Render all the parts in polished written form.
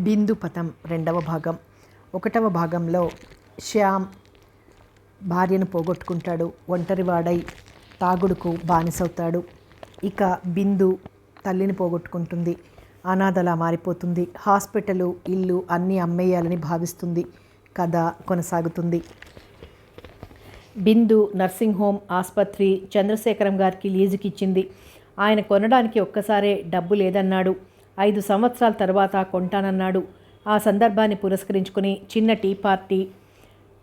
బిందు పథం రెండవ భాగం. ఒకటవ భాగంలో శ్యామ్ భార్యను పోగొట్టుకుంటాడు. ఒంటరివాడై తాగుడుకు బానిసవుతాడు. ఇక బిందు తల్లిని పోగొట్టుకుంటుంది. అనాథలా మారిపోతుంది. హాస్పిటలు, ఇల్లు అన్నీ అమ్మేయాలని భావిస్తుంది. కథ కొనసాగుతుంది. బిందు నర్సింగ్ హోమ్, ఆసుపత్రి చంద్రశేఖరం గారికి లీజుకి ఇచ్చింది. ఆయన కొనడానికి ఒక్కసారే డబ్బు లేదన్నాడు. 5 సంవత్సరాల తర్వాత కొంటానన్నాడు. ఆ సందర్భాన్ని పురస్కరించుకుని చిన్న టీ పార్టీ,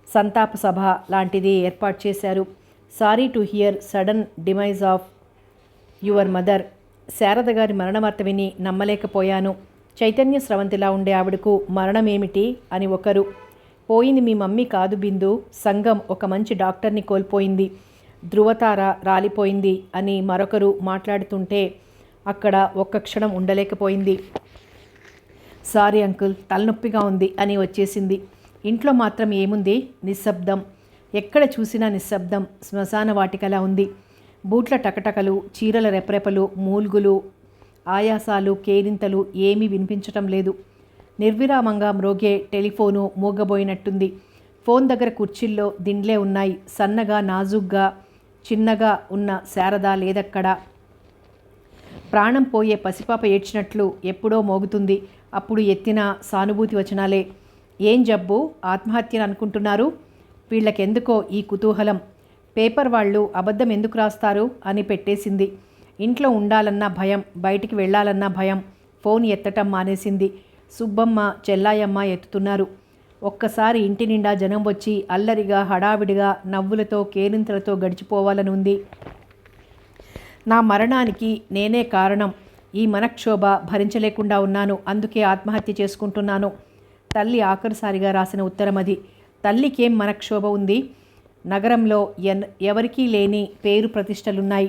సంతాప సభ లాంటిది ఏర్పాటు చేశారు. Sorry to hear sudden demise of your mother. Sharada గారి మరణవార్త విని నమ్మలేకపోయాను. చైతన్య స్రవంతిలా ఉండే ఆవిడకు మరణమేమిటి అని ఒకరు, పోయింది మీ మమ్మీ కాదు బిందు, సంఘం ఒక మంచి డాక్టర్ని కోల్పోయింది, ధృవతార రాలిపోయింది అని మరొకరు మాట్లాడుతుంటే అక్కడ ఒక్క క్షణం ఉండలేకపోయింది. సారీ అంకుల్, తలనొప్పిగా ఉంది అని వచ్చేసింది. ఇంట్లో మాత్రం ఏముంది? నిశ్శబ్దం. ఎక్కడ చూసినా నిశ్శబ్దం. శ్మశాన వాటికలా ఉంది. బూట్ల టకటకలు, చీరల రెపరెపలు, మూల్గులు, ఆయాసాలు, కేరింతలు ఏమీ వినిపించటం లేదు. నిర్విరామంగా మ్రోగే టెలిఫోను మూగబోయినట్టుంది. ఫోన్ దగ్గర కుర్చీల్లో దిండ్లే ఉన్నాయి. సన్నగా, నాజుగ్గా, చిన్నగా ఉన్న శారద లేదక్కడ. ప్రాణం పోయే పసిపాప ఏడ్చినట్లు ఎప్పుడో మోగుతుంది. అప్పుడు ఎత్తిన సానుభూతి వచనాలే. ఏం జబ్బు? ఆత్మహత్యను అనుకుంటున్నారు? వీళ్ళకెందుకో ఈ కుతూహలం. పేపర్ వాళ్ళు అబద్ధం ఎందుకు రాస్తారు అని పెట్టేసింది. ఇంట్లో ఉండాలన్నా భయం, బయటికి వెళ్ళాలన్నా భయం. ఫోన్ ఎత్తటం మానేసింది. సుబ్బమ్మ, చెల్లాయమ్మ ఎత్తుతున్నారు. ఒక్కసారి ఇంటి నిండా జనం వచ్చి అల్లరిగా, హడావిడిగా, నవ్వులతో, కేరింతలతో గడిచిపోవాలని ఉంది. నా మరణానికి నేనే కారణం. ఈ మనక్షోభ భరించలేకుండా ఉన్నాను. అందుకే ఆత్మహత్య చేసుకుంటున్నాను. తల్లి ఆఖరిసారిగా రాసిన ఉత్తరం అది. తల్లికేం మనక్షోభ ఉంది? నగరంలో ఎవరికీ లేని పేరు ప్రతిష్టలున్నాయి.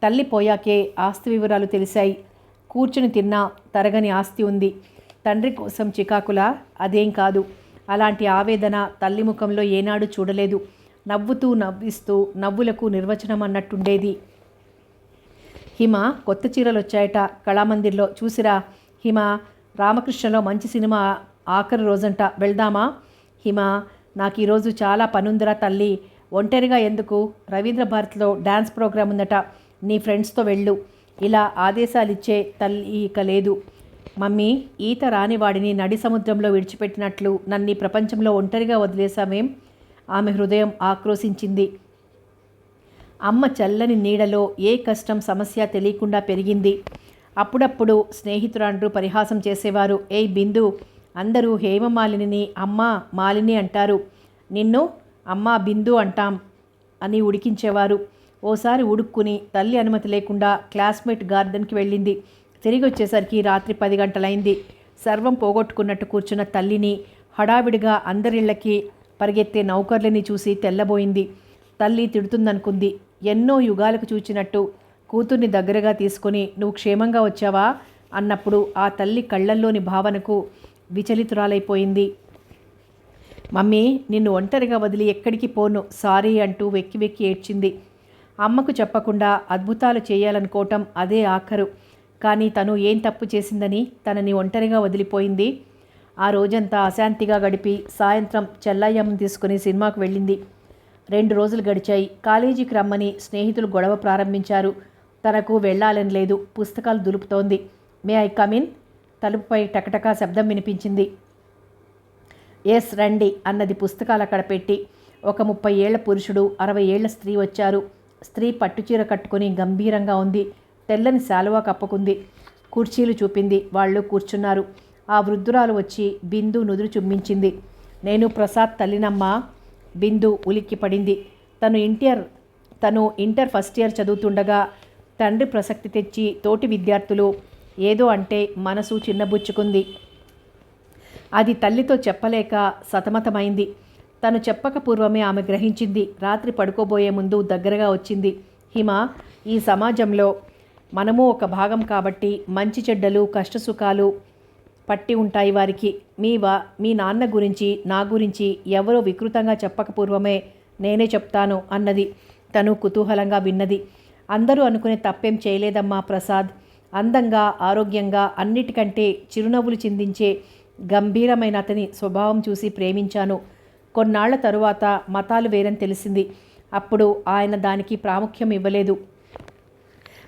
తల్లి పోయాకే ఆస్తి వివరాలు తెలిసాయి. కూర్చుని తిన్నా తరగని ఆస్తి ఉంది. తండ్రి కోసం చికాకులా? అదేం కాదు. అలాంటి ఆవేదన తల్లి ముఖంలో ఏనాడు చూడలేదు. నవ్వుతూ నవ్విస్తూ, నవ్వులకు నిర్వచనం అన్నట్టుండేది. హిమ, కొత్త చీరలు వచ్చాయట కళామందిర్లో, చూసిరా. హిమ, రామకృష్ణలో మంచి సినిమా ఆఖరి రోజంట, వెళ్దామా? హిమ, నాకు ఈరోజు చాలా పనుందిరా తల్లి. ఒంటరిగా ఎందుకు? రవీంద్ర భారతిలో డ్యాన్స్ ప్రోగ్రాం ఉందట, నీ ఫ్రెండ్స్తో వెళ్ళు. ఇలా ఆదేశాలిచ్చే తల్లి ఇక లేదు. మమ్మీ, ఈత రాని వాడిని నడి సముద్రంలో విడిచిపెట్టినట్లు నన్ను ఈ ప్రపంచంలో ఒంటరిగా వదిలేశామేం? ఆమె హృదయం ఆక్రోశించింది. అమ్మ చల్లని నీడలో ఏ కష్టం, సమస్య తెలియకుండా పెరిగింది. అప్పుడప్పుడు స్నేహితురాండ్రు పరిహాసం చేసేవారు. ఏయ్ బిందు, అందరూ హేమమాలిని అమ్మ మాలిని అంటారు, నిన్ను అమ్మ బిందు అంటాం అని ఉడికించేవారు. ఓసారి ఉడుక్కుని తల్లి అనుమతి లేకుండా క్లాస్మేట్ గార్డెన్కి వెళ్ళింది. తిరిగి వచ్చేసరికి రాత్రి 10 గంటలైంది. సర్వం పోగొట్టుకున్నట్టు కూర్చున్న తల్లిని, హడావిడిగా అందరిళ్ళకి పరిగెత్తే నౌకర్లని చూసి తెల్లబోయింది. తల్లి తిడుతుందనుకుంది. ఎన్నో యుగాలకు చూచినట్టు కూతుర్ని దగ్గరగా తీసుకొని, నువ్వు క్షేమంగా వచ్చావా అన్నప్పుడు ఆ తల్లి కళ్ళల్లోని భావనకు విచలితురాలైపోయింది. మమ్మీ, నిన్ను ఒంటరిగా వదిలి ఎక్కడికి పోను, సారీ అంటూ వెక్కి వెక్కి ఏడ్చింది. అమ్మకు చెప్పకుండా అద్భుతాలు చేయాలనుకోవటం అదే ఆఖరు. కానీ తను ఏం తప్పు చేసిందని తనని ఒంటరిగా వదిలిపోయింది? ఆ రోజంతా అశాంతిగా గడిపి సాయంత్రం చెల్లయ్యమ్మని తీసుకుని సినిమాకు వెళ్ళింది. 2 రోజులు గడిచాయి. కాలేజీకి రమ్మని స్నేహితులు గొడవ ప్రారంభించారు. తనకు వెళ్ళాలని లేదు. పుస్తకాలు దులుపుతోంది. May I come in? తలుపుపై టకటకా శబ్దం వినిపించింది. ఎస్ రండి అన్నది పుస్తకాలు అక్కడ పెట్టి. ఒక 30 ఏళ్ల పురుషుడు, 60 ఏళ్ల స్త్రీ వచ్చారు. స్త్రీ పట్టుచీర కట్టుకుని గంభీరంగా ఉంది. తెల్లని శాలువా కప్పుకుంది. కుర్చీలు చూపింది. వాళ్ళు కూర్చున్నారు. ఆ వృద్ధురాలు వచ్చి బిందు నుదురు చుమ్మించింది. నేను ప్రసాద్ తల్లినమ్మా. బిందు ఉలిక్కి పడింది. తను ఇంటర్ ఫస్ట్ ఇయర్ చదువుతుండగా తండ్రి ప్రసక్తి తెచ్చి తోటి విద్యార్థులు ఏదో అంటే మనసు చిన్నబుచ్చుకుంది. అది తల్లితో చెప్పలేక సతమతమైంది. తను చెప్పక పూర్వమే ఆమె గ్రహించింది. రాత్రి పడుకోబోయే ముందు దగ్గరగా వచ్చింది. హిమ, ఈ సమాజంలో మనము ఒక భాగం కాబట్టి మంచి చెడ్డలు, కష్టసుఖాలు పట్టి ఉంటాయి వారికి. మీ నాన్న గురించి, నా గురించి ఎవరో వికృతంగా చెప్పక పూర్వమే నేనే చెప్తాను అన్నది. తను కుతూహలంగా విన్నది. అందరూ అనుకునే తప్పేం చేయలేదమ్మా ప్రసాద్. అందంగా, ఆరోగ్యంగా, అన్నిటికంటే చిరునవ్వులు చిందించే గంభీరమైన అతని స్వభావం చూసి ప్రేమించాను. కొన్నాళ్ల తరువాత మతాలు వేరని తెలిసింది. అప్పుడు ఆయన దానికి ప్రాముఖ్యం ఇవ్వలేదు.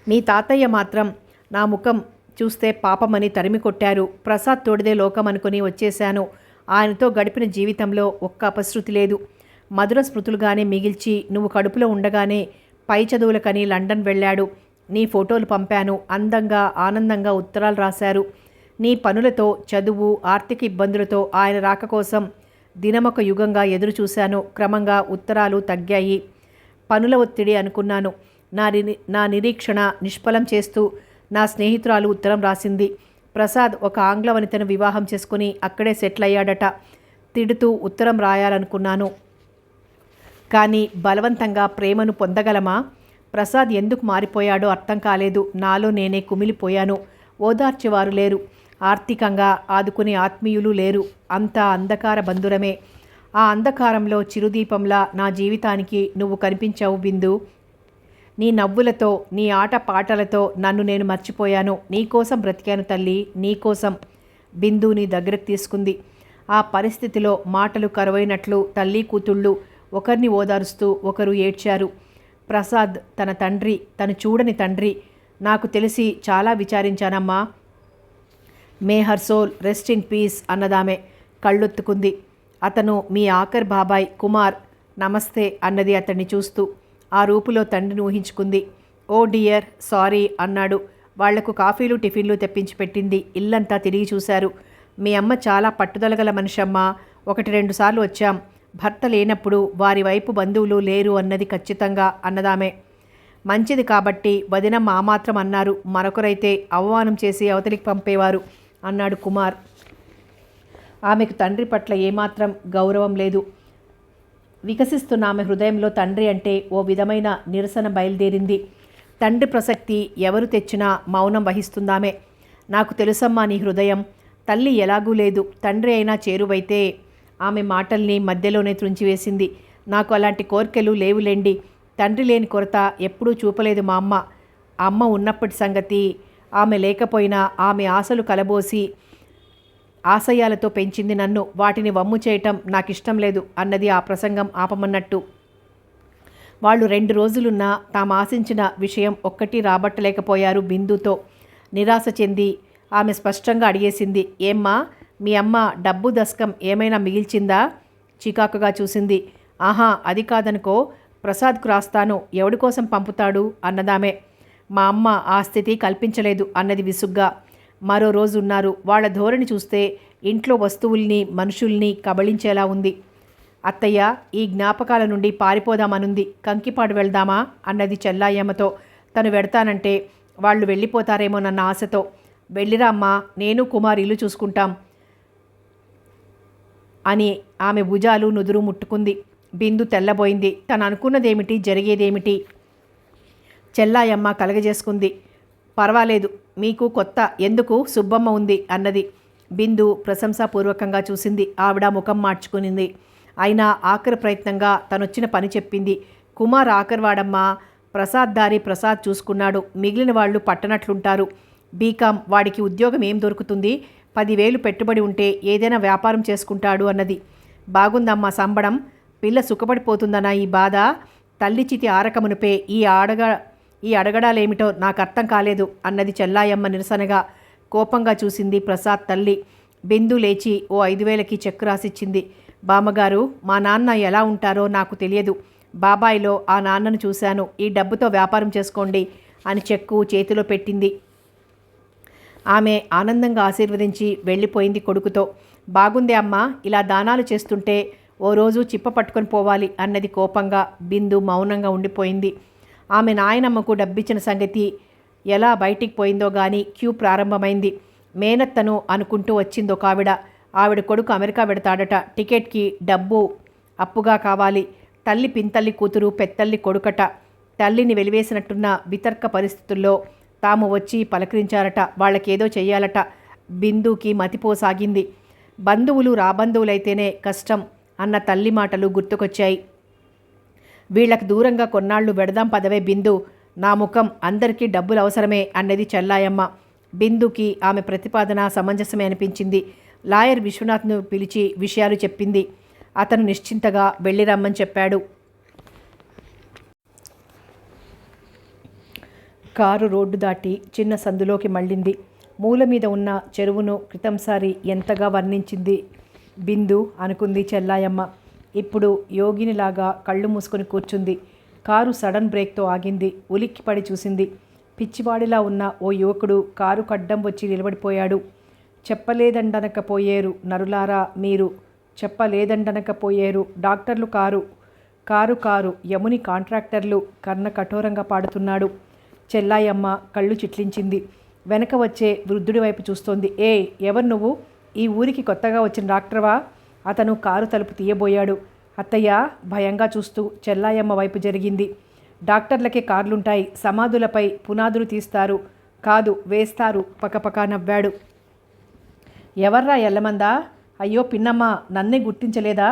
మీ తాతయ్య మాత్రం నా ముఖం చూస్తే పాపమని తరిమి కొట్టారు. ప్రసాద్ తోడిదే లోకం అనుకుని వచ్చేశాను. ఆయనతో గడిపిన జీవితంలో ఒక్క అపశృతి లేదు. మధుర స్మృతులుగానే మిగిల్చి నువ్వు కడుపులో ఉండగానే పై చదువులకని లండన్ వెళ్ళాడు. నీ ఫోటోలు పంపాను. అందంగా ఆనందంగా ఉత్తరాలు రాశారు. నీ పనులతో, చదువు, ఆర్థిక ఇబ్బందులతో ఆయన రాక కోసం దినమొక యుగంగా ఎదురు చూశాను. క్రమంగా ఉత్తరాలు తగ్గాయి. పనుల ఒత్తిడి అనుకున్నాను. నా నిరీక్షణ నిష్ఫలం చేస్తూ నా స్నేహితురాలు ఉత్తరం రాసింది. ప్రసాద్ ఒక ఆంగ్ల వనితను వివాహం చేసుకుని అక్కడే సెటిల్ అయ్యాడట. తిడుతూ ఉత్తరం రాయాలనుకున్నాను. కానీ బలవంతంగా ప్రేమను పొందగలమా? ప్రసాద్ ఎందుకు మారిపోయాడో అర్థం కాలేదు. నాలో నేనే కుమిలిపోయాను. ఓదార్చేవారు లేరు. ఆర్థికంగా ఆదుకునే ఆత్మీయులు లేరు. అంతా అంధకార బంధురమే. ఆ అంధకారంలో చిరుదీపంలా నా జీవితానికి నువ్వు కనిపించావు బిందు. నీ నవ్వులతో, నీ ఆట పాటలతో నన్ను నేను మర్చిపోయాను. నీకోసం బ్రతికాను తల్లి, నీకోసం. బిందుని దగ్గరకు తీసుకుంది. ఆ పరిస్థితిలో మాటలు కరువైనట్లు తల్లి కూతుళ్ళు ఒకరిని ఓదారుస్తూ ఒకరు ఏడ్చారు. ప్రసాద్ తన తండ్రి, తను చూడని తండ్రి. నాకు తెలిసి చాలా విచారించానమ్మా. May her soul rest in peace అన్నదామె కళ్ళొత్తుకుంది. అతను మీ ఆఖర్ బాబాయ్ కుమార్. నమస్తే అన్నది అతన్ని చూస్తూ. ఆ రూపులో తండ్రిని ఊహించుకుంది. ఓ డియర్, సారీ అన్నాడు. వాళ్లకు కాఫీలు టిఫిన్లు తెప్పించి పెట్టింది. ఇల్లంతా తిరిగి చూశారు. మీ అమ్మ చాలా పట్టుదలగల మనిషమ్మా. 1-2 సార్లు వచ్చాం. భర్త లేనప్పుడు వారి వైపు బంధువులు లేరు అన్నది ఖచ్చితంగా అన్నదామే. మంచిది కాబట్టి వదినమ్మ ఆ మాత్రం అన్నారు. మరొకరైతే అవమానం చేసి అవతలికి పంపేవారు అన్నాడు కుమార్. ఆమెకు తండ్రి పట్ల ఏమాత్రం గౌరవం లేదు. వికసిస్తున్న ఆమె హృదయంలో తండ్రి అంటే ఓ విధమైన నిరసన బయలుదేరింది. తండ్రి ప్రసక్తి ఎవరు తెచ్చినా మౌనం వహిస్తుందామె. నాకు తెలుసమ్మా నీ హృదయం. తల్లి ఎలాగూ లేదు, తండ్రి అయినా చేరువైతే. ఆమె మాటల్ని మధ్యలోనే త్రుంచివేసింది. నాకు అలాంటి కోర్కెలు లేవులేండి. తండ్రి లేని కొరత ఎప్పుడూ చూపలేదు మా అమ్మ. అమ్మ ఉన్నప్పటి సంగతి. ఆమె లేకపోయినా ఆమె ఆశలు కలబోసి ఆశయాలతో పెంచింది నన్ను. వాటిని వమ్ము చేయటం నాకిష్టం లేదు అన్నది ఆ ప్రసంగం ఆపమన్నట్టు. వాళ్ళు 2 రోజులున్నా తాము ఆశించిన విషయం ఒక్కటి రాబట్టలేకపోయారు. బిందుతో నిరాశ చెంది ఆమె స్పష్టంగా అడిగేసింది. ఏమ్మా, మీ అమ్మ డబ్బు దశకం ఏమైనా మిగిల్చిందా? చికాకుగా చూసింది. ఆహా, అది కాదనుకో. ప్రసాద్కు రాస్తాను, ఎవడి కోసం పంపుతాడు అన్నదామే. మా అమ్మ ఆ స్థితి కల్పించలేదు అన్నది విసుగ్గా. మరో రోజు ఉన్నారు. వాళ్ళ ధోరణి చూస్తే ఇంట్లో వస్తువుల్ని మనుషుల్ని కబళించేలా ఉంది. అత్తయ్య, ఈ జ్ఞాపకాల నుండి పారిపోదామనుంది. కంకిపాడు వెళ్దామా అన్నది చెల్లాయమ్మతో. తను వెడతానంటే వాళ్ళు వెళ్ళిపోతారేమోనన్న ఆశతో. వెళ్ళిరా అమ్మా, నేను కుమార్ ఇల్లు చూసుకుంటాం అని ఆమె భుజాలు నుదురు ముట్టుకుంది. బిందు తెల్లబోయింది. తను అనుకున్నదేమిటి, జరిగేదేమిటి? చెల్లాయమ్మ కలగజేసుకుంది. పర్వాలేదు, మీకు కొత్త ఎందుకు, సుబ్బమ్మ ఉంది అన్నది. బిందు ప్రశంసాపూర్వకంగా చూసింది. ఆవిడ ముఖం మార్చుకునింది. అయినా ఆఖరి ప్రయత్నంగా తనొచ్చిన పని చెప్పింది. కుమార్ ఆఖరివాడమ్మా. ప్రసాద్ దారి ప్రసాద్ చూసుకున్నాడు. మిగిలిన వాళ్ళు పట్టనట్లుంటారు. బీకాం, వాడికి ఉద్యోగం ఏం దొరుకుతుంది? 10,000 పెట్టుబడి ఉంటే ఏదైనా వ్యాపారం చేసుకుంటాడు అన్నది. బాగుందమ్మా సంబడం. పిల్ల సుఖపడిపోతుందనా ఈ బాధ? తల్లి చితి ఆరకమునిపే ఈ అడగడాలేమిటో నాకు అర్థం కాలేదు అన్నది చెల్లాయమ్మ నిరసనగా. కోపంగా చూసింది ప్రసాద్ తల్లి. బిందు లేచి ఓ 5,000కి చెక్కు రాసిచ్చింది. బామ్మగారు, మా నాన్న ఎలా ఉంటారో నాకు తెలియదు. బాబాయిలో ఆ నాన్నను చూశాను. ఈ డబ్బుతో వ్యాపారం చేసుకోండి అని చెక్కు చేతిలో పెట్టింది. ఆమె ఆనందంగా ఆశీర్వదించి వెళ్ళిపోయింది కొడుకుతో. బాగుందే అమ్మా, ఇలా దానాలు చేస్తుంటే ఓ రోజు చిప్ప పట్టుకొని పోవాలి అన్నది కోపంగా. బిందు మౌనంగా ఉండిపోయింది. ఆమె నాయనమ్మకు డబ్బిచ్చిన సంగతి ఎలా బయటికి పోయిందో గాని క్యూ ప్రారంభమైంది. మేనత్తను అనుకుంటూ వచ్చింది ఒక ఆవిడ కొడుకు అమెరికా వెడతాడట. టికెట్కి డబ్బు అప్పుగా కావాలి. తల్లి పింతల్లి కూతురు, పెత్తల్లి కొడుకట. తల్లిని వెలివేసినట్టున్న వితర్క పరిస్థితుల్లో తాము వచ్చి పలకరించారట. వాళ్ళకేదో చెయ్యాలట. బిందుకి మతిపోసాగింది. బంధువులు రాబంధువులైతేనే కష్టం అన్న తల్లి మాటలు గుర్తుకొచ్చాయి. వీళ్లకు దూరంగా కొన్నాళ్లు వెడదాం పదవే బిందు. నా ముఖం, అందరికీ డబ్బులు అవసరమే అన్నది చెల్లాయమ్మ. బిందుకి ఆమె ప్రతిపాదన సమంజసమే అనిపించింది. లాయర్ విశ్వనాథ్ను పిలిచి విషయాలు చెప్పింది. అతను నిశ్చింతగా వెళ్ళి రమ్మని చెప్పాడు. కారు రోడ్డు దాటి చిన్న సందులోకి మళ్ళింది. మూల మీద ఉన్న చెరువును క్రితంసారి ఎంతగా వర్ణించింది బిందు అనుకుంది చెల్లాయమ్మ. ఇప్పుడు యోగినిలాగా కళ్ళు మూసుకొని కూర్చుంది. కారు సడన్ బ్రేక్తో ఆగింది. ఉలిక్కిపడి చూసింది. పిచ్చివాడిలా ఉన్న ఓ యువకుడు కారు కడ్డం వచ్చి నిలబడిపోయాడు. చెప్పలేదండనకపోయేరు నరులారా మీరు, చెప్పలేదండనకపోయేరు డాక్టర్లు కారు కారు కారు యముని కాంట్రాక్టర్లు కర్ణ కఠోరంగా పాడుతున్నాడు. చెల్లాయమ్మ కళ్ళు చిట్లించింది. వెనక వచ్చే వృద్ధుడి వైపు చూస్తోంది. ఏ ఎవరు నువ్వు? ఈ ఊరికి కొత్తగా వచ్చిన డాక్టర్వా? అతను కారు తలుపు తీయబోయాడు. అత్తయ్య భయంగా చూస్తూ చెల్లాయమ్మ వైపు జరిగింది. డాక్టర్లకే కార్లుంటాయి, సమాధులపై పునాదులు తీస్తారు కాదు వేస్తారు పకపకా నవ్వాడు. ఎవర్రా ఎల్లమందా? అయ్యో పిన్నమ్మ, నన్నే గుర్తించలేదా?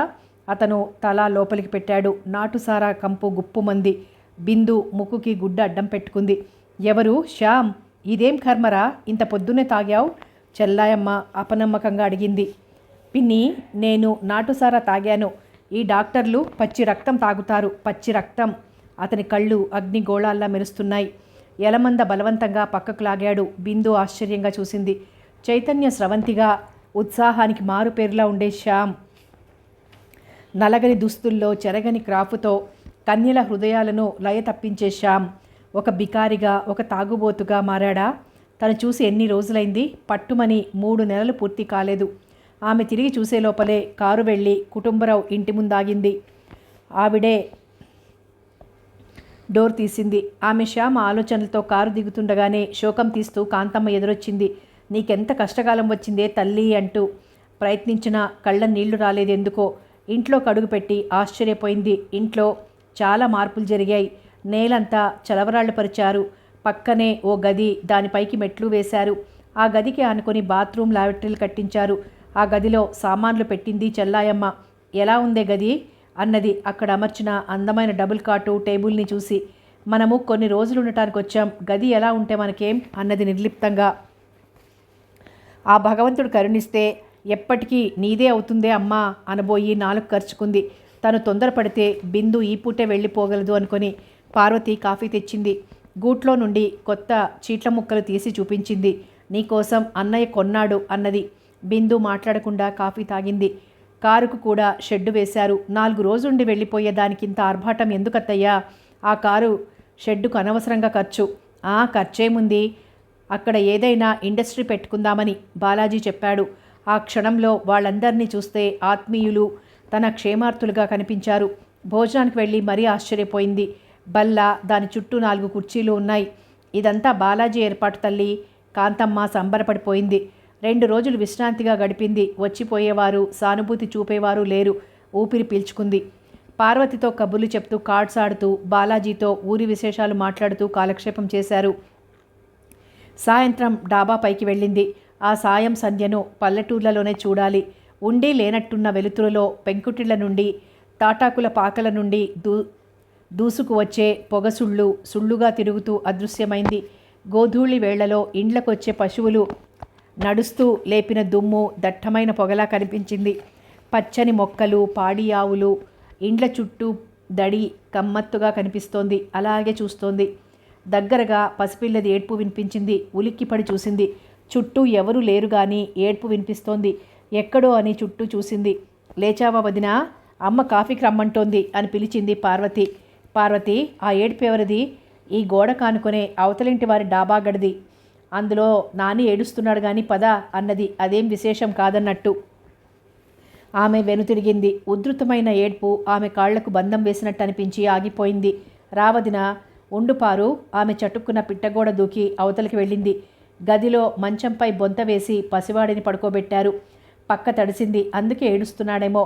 అతను తల లోపలికి పెట్టాడు. నాటుసారా కంపు గుప్పుమంది. బిందు ముక్కుకి గుడ్డ అడ్డం పెట్టుకుంది. ఎవరు? శ్యామ్. ఇదేం కర్మరా, ఇంత పొద్దున్నే తాగావు? చెల్లాయమ్మ అపనమ్మకంగా అడిగింది. పిన్ని, నేను నాటుసారా తాగాను. ఈ డాక్టర్లు పచ్చి రక్తం తాగుతారు, పచ్చి రక్తం. అతని కళ్ళు అగ్నిగోళాల్లా మెరుస్తున్నాయి. ఎలమంద బలవంతంగా పక్కకు లాగాడు. బిందు ఆశ్చర్యంగా చూసింది. చైతన్య స్రవంతిగా ఉత్సాహానికి మారుపేరులా ఉండే శ్యామ్ నలగని దుస్తుల్లో చెరగని క్రాఫుతో కన్యల హృదయాలను లయ తప్పించే శ్యామ్ ఒక బికారిగా, ఒక తాగుబోతుగా మారాడా? తను చూసి ఎన్ని రోజులైంది? పట్టుమని 3 నెలలు పూర్తి కాలేదు. ఆమె తిరిగి చూసే లోపలే కారు వెళ్ళి కుటుంబరావు ఇంటి ముందాగింది. ఆవిడే డోర్ తీసింది. ఆమె శ్యామ ఆలోచనలతో కారు దిగుతుండగానే శోకం తీస్తూ కాంతమ్మ ఎదురొచ్చింది. నీకెంత కష్టకాలం వచ్చిందే తల్లి అంటూ ప్రయత్నించిన కళ్ళ నీళ్లు రాలేదెందుకో. ఇంట్లో కడుగు పెట్టి ఆశ్చర్యపోయింది. ఇంట్లో చాలా మార్పులు జరిగాయి. నేలంతా చలవరాళ్లు పరిచారు. పక్కనే ఓ గది, దానిపైకి మెట్లు వేశారు. ఆ గదికి ఆనుకొని బాత్రూమ్, లాబరేటరీలు కట్టించారు. ఆ గదిలో సామాన్లు పెట్టింది చెల్లాయమ్మ. ఎలా ఉందే గది అన్నది అక్కడ అమర్చిన అందమైన డబుల్ కాటు టేబుల్ని చూసి. మనము కొన్ని రోజులు ఉండటానికి వచ్చాం, గది ఎలా ఉంటే మనకేం అన్నది నిర్లిప్తంగా. ఆ భగవంతుడు కరుణిస్తే ఎప్పటికీ నీదే అవుతుందే అమ్మా అనబోయి నాలుగు ఖర్చుకుంది. తను తొందరపడితే బిందు ఈ పూటే వెళ్ళిపోగలదు అనుకొని పార్వతి కాఫీ తెచ్చింది. గూట్లో నుండి కొత్త చీట్ల ముక్కలు తీసి చూపించింది. నీకోసం అన్నయ్య కొన్నాడు అన్నది. బిందు మాట్లాడకుండా కాఫీ తాగింది. కారుకు కూడా షెడ్డు వేశారు. 4 రోజుండి వెళ్ళిపోయేదానికింత ఆర్భాటం ఎందుకత్తయ్యా? ఆ కారు షెడ్డుకు అనవసరంగా ఖర్చు. ఖర్చేముంది, అక్కడ ఏదైనా ఇండస్ట్రీ పెట్టుకుందామని బాలాజీ చెప్పాడు. ఆ క్షణంలో వాళ్ళందరినీ చూస్తే ఆత్మీయులు తన క్షేమార్థులుగా కనిపించారు. భోజనానికి వెళ్ళి మరీ ఆశ్చర్యపోయింది. బల్ల, దాని చుట్టూ 4 కుర్చీలు ఉన్నాయి. ఇదంతా బాలాజీ ఏర్పాటు తల్లి. కాంతమ్మ సంబరపడిపోయింది. 2 రోజులు విశ్రాంతిగా గడిపింది. వచ్చిపోయేవారు, సానుభూతి చూపేవారు లేరు. ఊపిరి పీల్చుకుంది. పార్వతితో కబుర్లు చెప్తూ, కార్డ్స్ ఆడుతూ, బాలాజీతో ఊరి విశేషాలు మాట్లాడుతూ కాలక్షేపం చేశారు. సాయంత్రం డాబా పైకి వెళ్ళింది. ఆ సాయం సంధ్యను పల్లెటూర్లలోనే చూడాలి. ఉండి లేనట్టున్న వెలుతురులో పెంకుటిళ్ల నుండి, తాటాకుల పాకల నుండి దూసుకు వచ్చే పొగసుళ్ళు సుళ్ళుగా తిరుగుతూ అదృశ్యమైంది. గోధూళి వేళ్లలో ఇండ్లకొచ్చే పశువులు నడుస్తూ లేపిన దుమ్ము దట్టమైన పొగలా కనిపించింది. పచ్చని మొక్కలు, పాడి ఆవులు ఇండ్ల చుట్టూ దడి కమ్మత్తుగా కనిపిస్తోంది. అలాగే చూస్తోంది. దగ్గరగా పసిపిల్లది ఏడ్పు వినిపించింది. ఉలిక్కిపడి చూసింది. చుట్టూ ఎవరూ లేరు గాని ఏడ్పు వినిపిస్తోంది. ఎక్కడో అని చుట్టూ చూసింది. లేచావా వదినా, అమ్మ కాఫీకి రమ్మంటోంది అని పిలిచింది పార్వతి. పార్వతి, ఆ ఏడ్పు ఎవరిది? ఈ గోడ కానుకొనే అవతలింటి వారి డాబా గడిది. అందులో నాని ఏడుస్తున్నాడు గాని పద అన్నది అదేం విశేషం కాదన్నట్టు. ఆమె వెనుతిరిగింది. ఉధృతమైన ఏడ్పు ఆమె కాళ్లకు బంధం వేసినట్టు అనిపించి ఆగిపోయింది. రావదిన, ఉండుపారు. ఆమె చటుక్కున పిట్టగోడ దూకి అవతలికి వెళ్ళింది. గదిలో మంచంపై బొంత వేసి పసివాడిని పడుకోబెట్టారు. పక్క తడిసింది. అందుకే ఏడుస్తున్నాడేమో.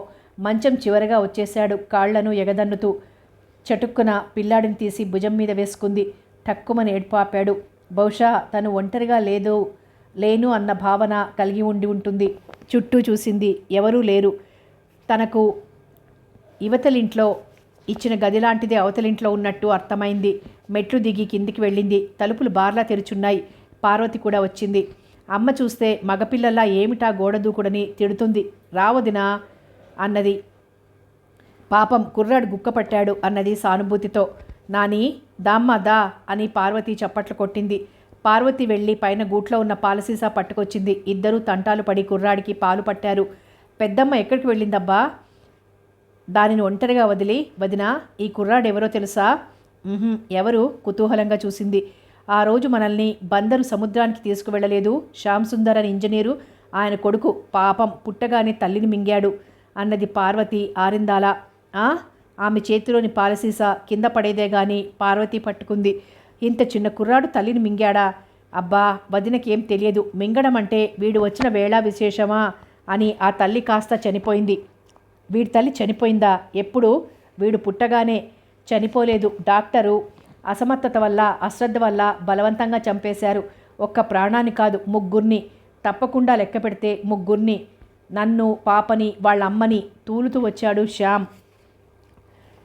మంచం చివరగా వచ్చేశాడు, కాళ్లను ఎగదన్నుతూ. చటుక్కున పిల్లాడిని తీసి భుజం మీద వేసుకుంది. టక్కుమని ఏడ్పాపాడు. బహుశా తను ఒంటరిగా లేను అన్న భావన కలిగి ఉంటుంది. చుట్టూ చూసింది. ఎవరూ లేరు. తనకు ఇవతలింట్లో ఇచ్చిన గదిలాంటిదే అవతలింట్లో ఉన్నట్టు అర్థమైంది. మెట్లు దిగి కిందికి వెళ్ళింది. తలుపులు బార్లా తెరుచున్నాయి. పార్వతి కూడా వచ్చింది. అమ్మ చూస్తే మగపిల్లల్లా ఏమిటా గోడ దూకుడని తిడుతుంది. రావదినా అన్నది. పాపం కుర్రాడు గుక్కపట్టాడు అన్నది సానుభూతితో. నాని దామ్మ దా అని పార్వతి చప్పట్లు కొట్టింది. పార్వతి వెళ్ళి పైన గూట్లో ఉన్న పాలసీసా పట్టుకొచ్చింది. ఇద్దరూ తంటాలు పడి కుర్రాడికి పాలు పట్టారు. పెద్దమ్మ ఎక్కడికి వెళ్ళిందబ్బా? దానిని ఒంటరిగా వదిలి, వదినా ఈ కుర్రాడెవరో తెలుసా? ఎవరు? కుతూహలంగా చూసింది. ఆ రోజు మనల్ని బందరు సముద్రానికి తీసుకువెళ్ళలేదు శ్యామ్ సుందర్ అని ఇంజనీరు, ఆయన కొడుకు. పాపం పుట్టగానే తల్లిని మింగాడు అన్నది పార్వతి ఆరిందాల. ఆమె చేతిలోని పాలసీసా కింద పడేదే గాని పార్వతి పట్టుకుంది. ఇంత చిన్న కుర్రాడు తల్లిని మింగాడా? అబ్బా వదినకేం తెలియదు. మింగడం అంటే వీడు వచ్చిన వేళ విశేషమా అని. ఆ తల్లి కాస్త చనిపోయింది. వీడి తల్లి చనిపోయిందా? ఎప్పుడు? వీడు పుట్టగానే. చనిపోలేదు, డాక్టరు అసమర్థత వల్ల, అశ్రద్ధ వల్ల బలవంతంగా చంపేశారు. ఒక్క ప్రాణాన్ని కాదు, ముగ్గురిని. తప్పకుండా లెక్క పెడితే ముగ్గురిని. నన్ను, పాపని, వాళ్ళ అమ్మని తూలుతూ వచ్చాడు శ్యామ్.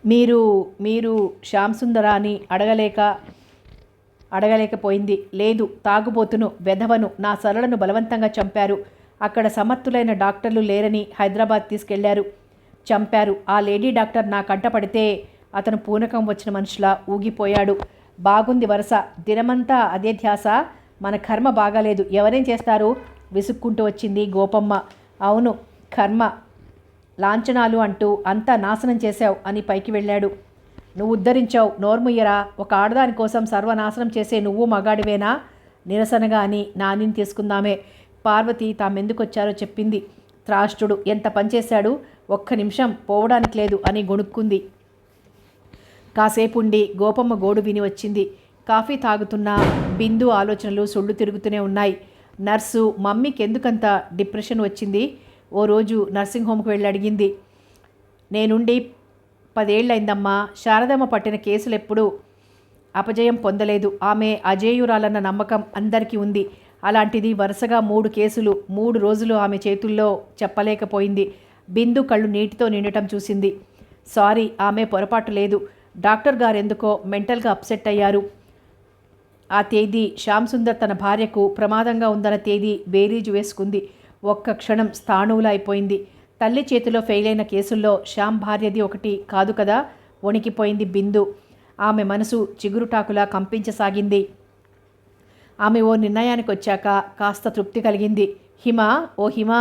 మీరు శ్యామ్ సుందరా అని అడగలేకపోయింది. లేదు, తాగుబోతును, వెధవను, నా సరళను బలవంతంగా చంపారు. అక్కడ సమర్థులైన డాక్టర్లు లేరని హైదరాబాద్ తీసుకెళ్లారు. చంపారు. ఆ లేడీ డాక్టర్ నా కంట పడితే అతను పూనకం వచ్చిన మనిషిలా ఊగిపోయాడు. బాగుంది వరస. దినమంతా అదే ధ్యాస. మన కర్మ బాగాలేదు. ఎవరేం చేస్తారు? విసుక్కుంటూ వచ్చింది గోపమ్మ. అవును, కర్మ. లాంఛనాలు అంటూ అంతా నాశనం చేశావు అని పైకి వెళ్ళాడు. నువ్వు ఉద్ధరించావు, నోర్ముయ్యరా. ఒక ఆడదాని కోసం సర్వనాశనం చేసే నువ్వు మగాడివేనా? నిరసనగా అని నానిని తీసుకుందామే. పార్వతి తామెందుకొచ్చారో చెప్పింది. త్రాష్టుడు ఎంత పనిచేశాడు, ఒక్క నిమిషం పోవడానికి లేదు అని గొణుక్కుంది. కాసేపుండి గోపమ్మ గోడు విని వచ్చింది. కాఫీ తాగుతున్న బిందు ఆలోచనలు సొళ్ళు తిరుగుతూనే ఉన్నాయి. నర్సు మమ్మీకి ఎందుకంత డిప్రెషన్ వచ్చింది? ఓ రోజు నర్సింగ్ హోమ్కి వెళ్ళి అడిగింది. నేనుండి 10 ఏళ్ళైందమ్మా. శారదమ్మ పట్టిన కేసులు ఎప్పుడూ అపజయం పొందలేదు. ఆమె అజేయురాలన్న నమ్మకం అందరికీ ఉంది. అలాంటిది వరుసగా 3 కేసులు 3 రోజులు ఆమె చేతుల్లో చెప్పలేకపోయింది. బిందు కళ్ళు నీటితో నిండటం చూసింది. సారీ, ఆమె పొరపాటు లేదు. డాక్టర్ గారు ఎందుకో మెంటల్గా అప్సెట్ అయ్యారు. ఆ తేదీ శ్యామ్ సుందర్ తన భార్యకు ప్రమాదంగా ఉందన్న తేదీ బేరీజు వేసుకుంది. ఒక్క క్షణం స్థాణువులా అయిపోయింది. తల్లి చేతిలో ఫెయిల్ అయిన కేసుల్లో శ్యామ్ భార్యది ఒకటి కాదు కదా. వణికిపోయింది బిందు. ఆమె మనసు చిగురుటాకులా కంపించసాగింది. ఆమె ఓ నిర్ణయానికి వచ్చాక కాస్త తృప్తి కలిగింది. హిమా, ఓ హిమా.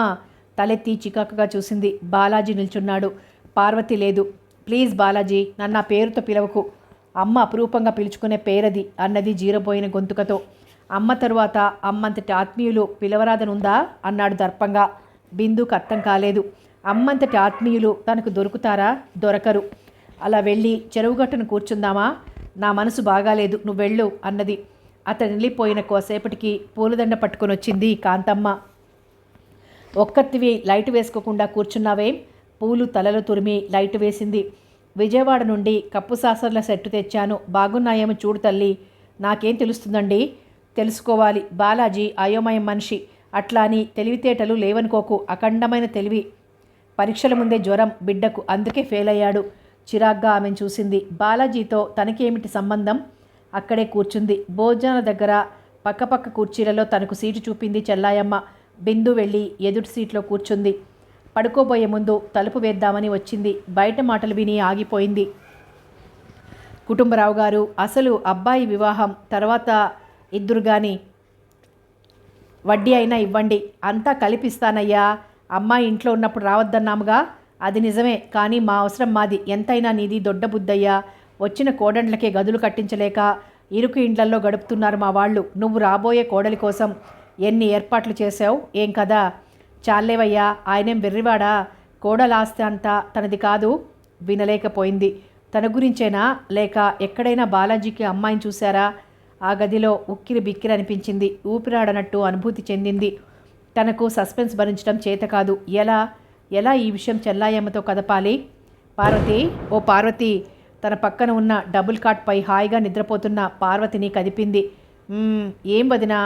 తలెత్తి చికాకుగా చూసింది. బాలాజీ నిల్చున్నాడు. పార్వతి లేదు. ప్లీజ్ బాలాజీ, నన్ను ఆ పేరుతో పిలవకు. అమ్మ అపురూపంగా పిలుచుకునే పేరది అన్నది జీరబోయిన గొంతుకతో. అమ్మ తరువాత అమ్మంతటి ఆత్మీయులు పిలవరాదనుందా అన్నాడు దర్పంగా. బిందుకు అర్థం కాలేదు. అమ్మంతటి ఆత్మీయులు తనకు దొరుకుతారా? దొరకరు. అలా వెళ్ళి చెరువుగట్టును కూర్చుందామా? నా మనసు బాగాలేదు, నువ్వు వెళ్ళు అన్నది. అతను వెళ్ళిపోయిన కోసేపటికి పూలదండ పట్టుకొని వచ్చింది కాంతమ్మ. ఒక్కత్తివి లైట్ వేసుకోకుండా కూర్చున్నావేం? పూలు తలలో తురిమి లైట్ వేసింది. విజయవాడ నుండి కప్పు సాసర్ల సెట్టు తెచ్చాను. బాగున్నాయేమో చూడు తల్లి. నాకేం తెలుస్తుందండి? తెలుసుకోవాలి. బాలాజీ అయోమయం మనిషి. అట్లా అని తెలివితేటలు లేవనుకోకు. అఖండమైన తెలివి. పరీక్షల ముందే జ్వరం బిడ్డకు, అందుకే ఫెయిల్ అయ్యాడు. చిరాగ్గా ఆమెను చూసింది. బాలాజీతో తనకేమిటి సంబంధం? అక్కడే కూర్చుంది. భోజనాల దగ్గర పక్కపక్క కుర్చీలలో తనకు సీటు చూపింది చెల్లాయమ్మ. బిందు వెళ్ళి ఎదుటి సీట్లో కూర్చుంది. పడుకోబోయే ముందు తలుపు వేద్దామని వచ్చింది. బయట మాటలు విని ఆగిపోయింది. కుటుంబరావు గారు, అసలు అబ్బాయి వివాహం తర్వాత ఇద్దరు కానీ వడ్డీ అయినా ఇవ్వండి, అంతా కలిపిస్తానయ్యా. అమ్మాయి ఇంట్లో ఉన్నప్పుడు రావద్దన్నాముగా. అది నిజమే, కానీ మా అవసరం మాది. ఎంతైనా నీది దొడ్డ బుద్దయ్యా. వచ్చిన కోడండ్లకే గదులు కట్టించలేక ఇరుకు ఇండ్లల్లో గడుపుతున్నారు మా వాళ్ళు. నువ్వు రాబోయే కోడలి కోసం ఎన్ని ఏర్పాట్లు చేశావు ఏం కదా. చాలేవయ్యా, ఆయనేం వెర్రివాడా? కోడలాస్తి అంతా తనది కాదు. వినలేకపోయింది. తన గురించేనా, లేక ఎక్కడైనా బాలాజీకి అమ్మాయిని చూశారా? ఆ గదిలో ఉక్కిరి బిక్కిరి అనిపించింది. ఊపిరాడనట్టు అనుభూతి చెందింది. తనకు సస్పెన్స్ భరించడం చేత కాదు. ఎలా ఈ విషయం చెల్లాయమ్మతో కదపాలి? పార్వతి, ఓ పార్వతి. తన పక్కన ఉన్న డబుల్ కాట్పై హాయిగా నిద్రపోతున్న పార్వతిని కదిపింది. ఏం వదినా?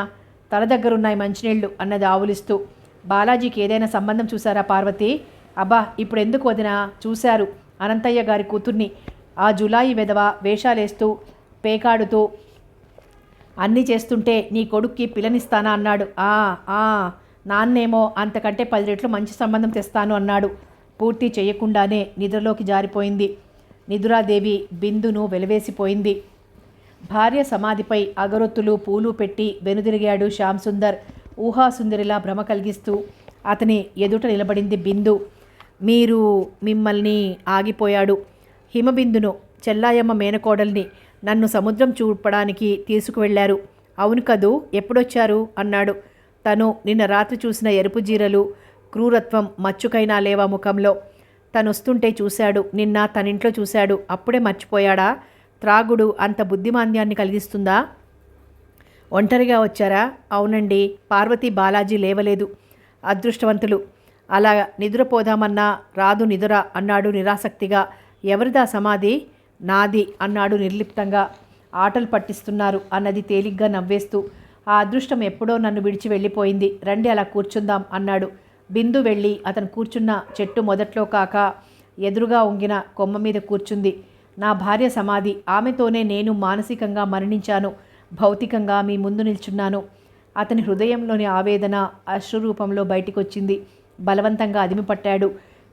తల దగ్గరున్నాయి మంచినీళ్ళు అన్నది ఆవులిస్తూ. బాలాజీకి ఏదైనా సంబంధం చూశారా పార్వతి? అబ్బా, ఇప్పుడు ఎందుకు వదినా? చూశారు, అనంతయ్య గారి కూతుర్ని. ఆ జులాయి వెధవ వేషాలేస్తూ పేకాడుతూ అన్నీ చేస్తుంటే నీ కొడుక్కి పిల్లనిస్తానా అన్నాడు. నాన్నేమో అంతకంటే 10 రెట్లు మంచి సంబంధం తెస్తాను అన్నాడు. పూర్తి చేయకుండానే నిద్రలోకి జారిపోయింది. నిదురాదేవి బిందును వెలివేసిపోయింది. భార్య సమాధిపై అగరొత్తులు పూలు పెట్టి వెనుదిరిగాడు శ్యామ్ సుందర్. ఊహాసుందరిలా భ్రమ కలిగిస్తూ అతని ఎదుట నిలబడింది బిందు. మిమ్మల్ని ఆగిపోయాడు. హిమబిందును, చెల్లాయమ్మ మేనకోడల్ని నన్ను సముద్రం చూపడానికి తీసుకువెళ్లారు. అవును కదూ, ఎప్పుడొచ్చారు అన్నాడు. తను నిన్న రాత్రి చూసిన ఎరుపు జీరలు, క్రూరత్వం మచ్చుకైనా లేవా ముఖంలో. తనొస్తుంటే చూశాడు, నిన్న తనింట్లో చూశాడు, అప్పుడే మర్చిపోయాడా? త్రాగుడు అంత బుద్ధిమాంద్యాన్ని కలిగిస్తుందా? ఒంటరిగా వచ్చారా? అవునండి, పార్వతి బాలాజీ లేవలేదు. అదృష్టవంతులు. అలా నిద్రపోదామన్నా రాదు నిదుర అన్నాడు నిరాసక్తిగా. ఎవరిదా సమాధి? నాది అన్నాడు నిర్లిప్తంగా. ఆటలు పట్టిస్తున్నారు అన్నది తేలిగ్గా నవ్వేస్తూ. ఆ అదృష్టం ఎప్పుడో నన్ను విడిచి వెళ్ళిపోయింది. రండి అలా కూర్చుందాం అన్నాడు. బిందు వెళ్ళి అతను కూర్చున్న చెట్టు మొదట్లో కాక ఎదురుగా ఉంగిన కొమ్మ మీద కూర్చుంది. నా భార్య సమాధి. ఆమెతోనే నేను మానసికంగా మరణించాను. భౌతికంగా మీ ముందు నిల్చున్నాను. అతని హృదయంలోని ఆవేదన అశ్రురూపంలో బయటికొచ్చింది. బలవంతంగా అదిమిపట్టాడు.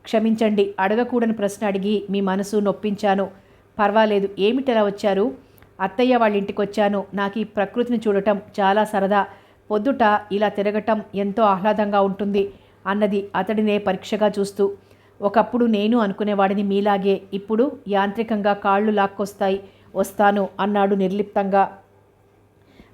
క్షమించండి, అడగకూడని ప్రశ్న అడిగి మీ మనసు నొప్పించాను. పర్వాలేదు, ఏమిటలా వచ్చారు? అత్తయ్య వాళ్ళ ఇంటికి వచ్చాను. నాకు ఈ ప్రకృతిని చూడటం చాలా సరదా. పొద్దుట ఇలా తిరగటం ఎంతో ఆహ్లాదంగా ఉంటుంది అన్నది అతడినే పరీక్షగా చూస్తూ. ఒకప్పుడు నేను అనుకునేవాడిని మీలాగే. ఇప్పుడు యాంత్రికంగా కాళ్ళు లాక్కొస్తాయి. వస్తాను అన్నాడు నిర్లిప్తంగా.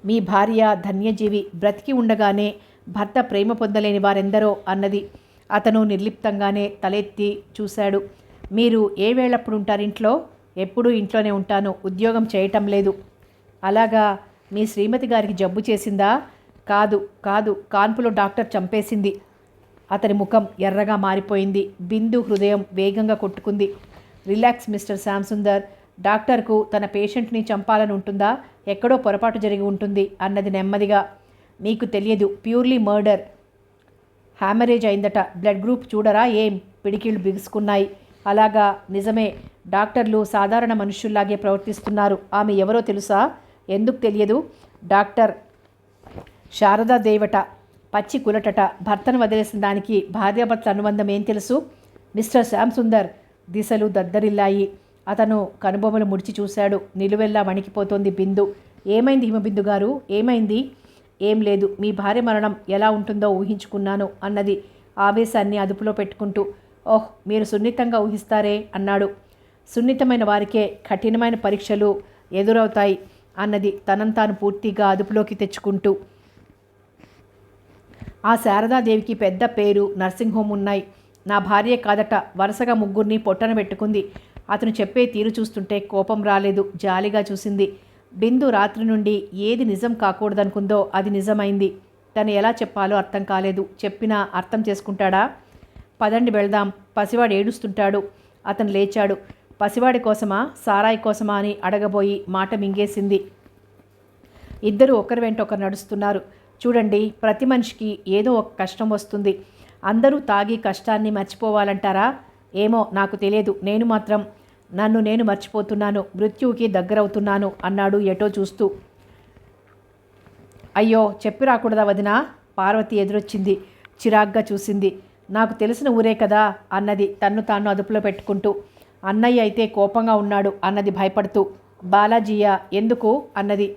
మీ భార్య ధన్యజీవి. బ్రతికి ఉండగానే భర్త ప్రేమ పొందలేని వారెందరో అన్నది. అతను నిర్లిప్తంగానే తలెత్తి చూశాడు. మీరు ఏ వేళప్పుడు ఉంటారింట్లో? ఎప్పుడూ ఇంట్లోనే ఉంటాను. ఉద్యోగం చేయటం లేదు. అలాగా. మీ శ్రీమతి గారికి జబ్బు చేసిందా? కాదు, కాన్పులో డాక్టర్ చంపేసింది. అతని ముఖం ఎర్రగా మారిపోయింది. బిందు హృదయం వేగంగా కొట్టుకుంది. Relax mister Shyam Sundar. డాక్టర్కు తన పేషెంట్ని చంపాలని ఉంటుందా? ఎక్కడో పొరపాటు జరిగి ఉంటుంది అన్నది నెమ్మదిగా. మీకు తెలియదు, ప్యూర్లీ మర్డర్. హ్యామరేజ్ అయిందట. బ్లడ్ గ్రూప్ చూడరా? ఏం పిడికిళ్ళు బిగుసుకున్నాయి. అలాగా, నిజమే. డాక్టర్లు సాధారణ మనుష్యుల్లాగే ప్రవర్తిస్తున్నారు. ఆమె ఎవరో తెలుసా? ఎందుకు తెలియదు? డాక్టర్ శారదాదేవట. పచ్చి కులటట. భర్తను వదిలేసిన దానికి భార్యాభర్తల అనుబంధం ఏం తెలుసు? మిస్టర్ శ్యామ్ సుందర్ దిశలు దద్దరిల్లాయి. అతను కనుబొమ్మలు ముడిచి చూశాడు. నిలువెల్లా వణికిపోతోంది బిందు. ఏమైంది హిమబిందు గారు? ఏమైంది? ఏం లేదు. మీ భార్య మరణం ఎలా ఉంటుందో ఊహించుకున్నాను అన్నది ఆవేశాన్ని అదుపులో పెట్టుకుంటూ. ఓహ్, మీరు సున్నితంగా ఊహిస్తారే అన్నాడు. సున్నితమైన వారికే కఠినమైన పరీక్షలు ఎదురవుతాయి అన్నది తనంతాను పూర్తిగా అదుపులోకి తెచ్చుకుంటూ. ఆ శారదాదేవికి పెద్ద పేరు, నర్సింగ్ హోమ్ ఉన్నాయి. నా భార్య కాదట. వరుసగా ముగ్గురిని పొట్టన పెట్టుకుంది. అతను చెప్పే తీరు చూస్తుంటే కోపం రాలేదు, జాలిగా చూసింది. బిందు రాత్రి నుండి ఏది నిజం కాకూడదనుకుందో అది నిజమైంది. తను ఎలా చెప్పాలో అర్థం కాలేదు. చెప్పినా అర్థం చేసుకుంటాడా? పదండి వెళ్దాం. పసివాడు ఏడుస్తుంటాడు. అతను లేచాడు. పసివాడి కోసమా, సారాయి కోసమా అని అడగబోయి మాట మింగేసింది. ఇద్దరు ఒకరి వెంట ఒకరు నడుస్తున్నారు. చూడండి, ప్రతి మనిషికి ఏదో ఒక కష్టం వస్తుంది. అందరూ తాగి కష్టాన్ని మర్చిపోవాలంటారా? ఏమో, నాకు తెలియదు. నేను మాత్రం నన్ను నేను మర్చిపోతున్నాను. మృత్యువుకి దగ్గరవుతున్నాను అన్నాడు ఎటో చూస్తూ. అయ్యో, చెప్పి రాకూడదా వదినా? పార్వతి ఎదురొచ్చింది. చిరాగ్గా చూసింది. నాకు తెలిసిన ఊరే కదా అన్నది తన్ను తాను అదుపులో పెట్టుకుంటూ. అన్నయ్య అయితే కోపంగా ఉన్నాడు అన్నది భయపడుతూ. బాలాజీయా? ఎందుకు అన్నది.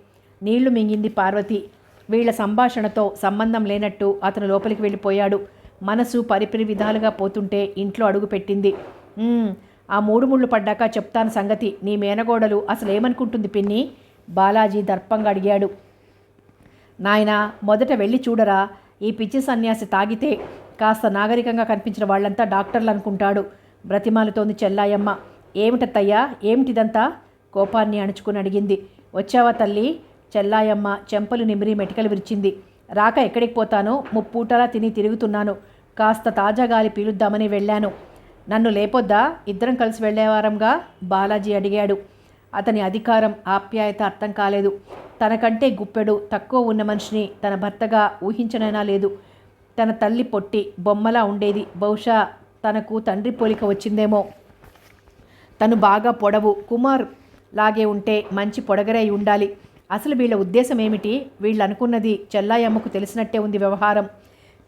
నీళ్లు మింగింది పార్వతి. వీళ్ల సంభాషణతో సంబంధం లేనట్టు అతను లోపలికి వెళ్ళిపోయాడు. మనసు పరిపిరి విధాలుగా పోతుంటే ఇంట్లో అడుగుపెట్టింది. ఆ 3 ముళ్ళు పడ్డాక చెప్తాను సంగతి. నీ మేనగోడలు అసలు ఏమనుకుంటుంది పిన్ని? బాలాజీ దర్పంగా అడిగాడు. నాయనా, మొదట వెళ్ళి చూడరా. ఈ పిచ్చి సన్యాసి తాగితే కాస్త నాగరికంగా కనిపించిన వాళ్ళంతా డాక్టర్లు అనుకుంటాడు బ్రతిమాలుతోంది చెల్లాయమ్మ. ఏమిటత్తయ్యా, ఏమిటిదంతా? కోపాన్ని అణుచుకుని అడిగింది. వచ్చావా తల్లి? చెల్లాయమ్మ చెంపలు నిమిరి మెటికలు విరిచింది. రాక ఎక్కడికి పోతాను? ముప్పూటలా తిరుగుతున్నాను. కాస్త తాజా గాలి పీలుద్దామని వెళ్ళాను. నన్ను లేపొద్దా? ఇద్దరం కలిసి వెళ్ళేవారంగా బాలాజీ అడిగాడు. అతని అధికారం, ఆప్యాయత అర్థం కాలేదు. తనకంటే గుప్పెడు తక్కువ ఉన్న మనిషిని తన భర్తగా ఊహించనైనా లేదు. తన తల్లి పొట్టి బొమ్మలా ఉండేది. బహుశా తనకు తండ్రి పోలిక వచ్చిందేమో. తను బాగా పొడవు, కుమార్ లాగే ఉంటే మంచి పొడగరై ఉండాలి. అసలు వీళ్ళ ఉద్దేశం ఏమిటి? వీళ్ళు అనుకున్నది చెల్లాయమ్మకు తెలిసినట్టే ఉంది వ్యవహారం.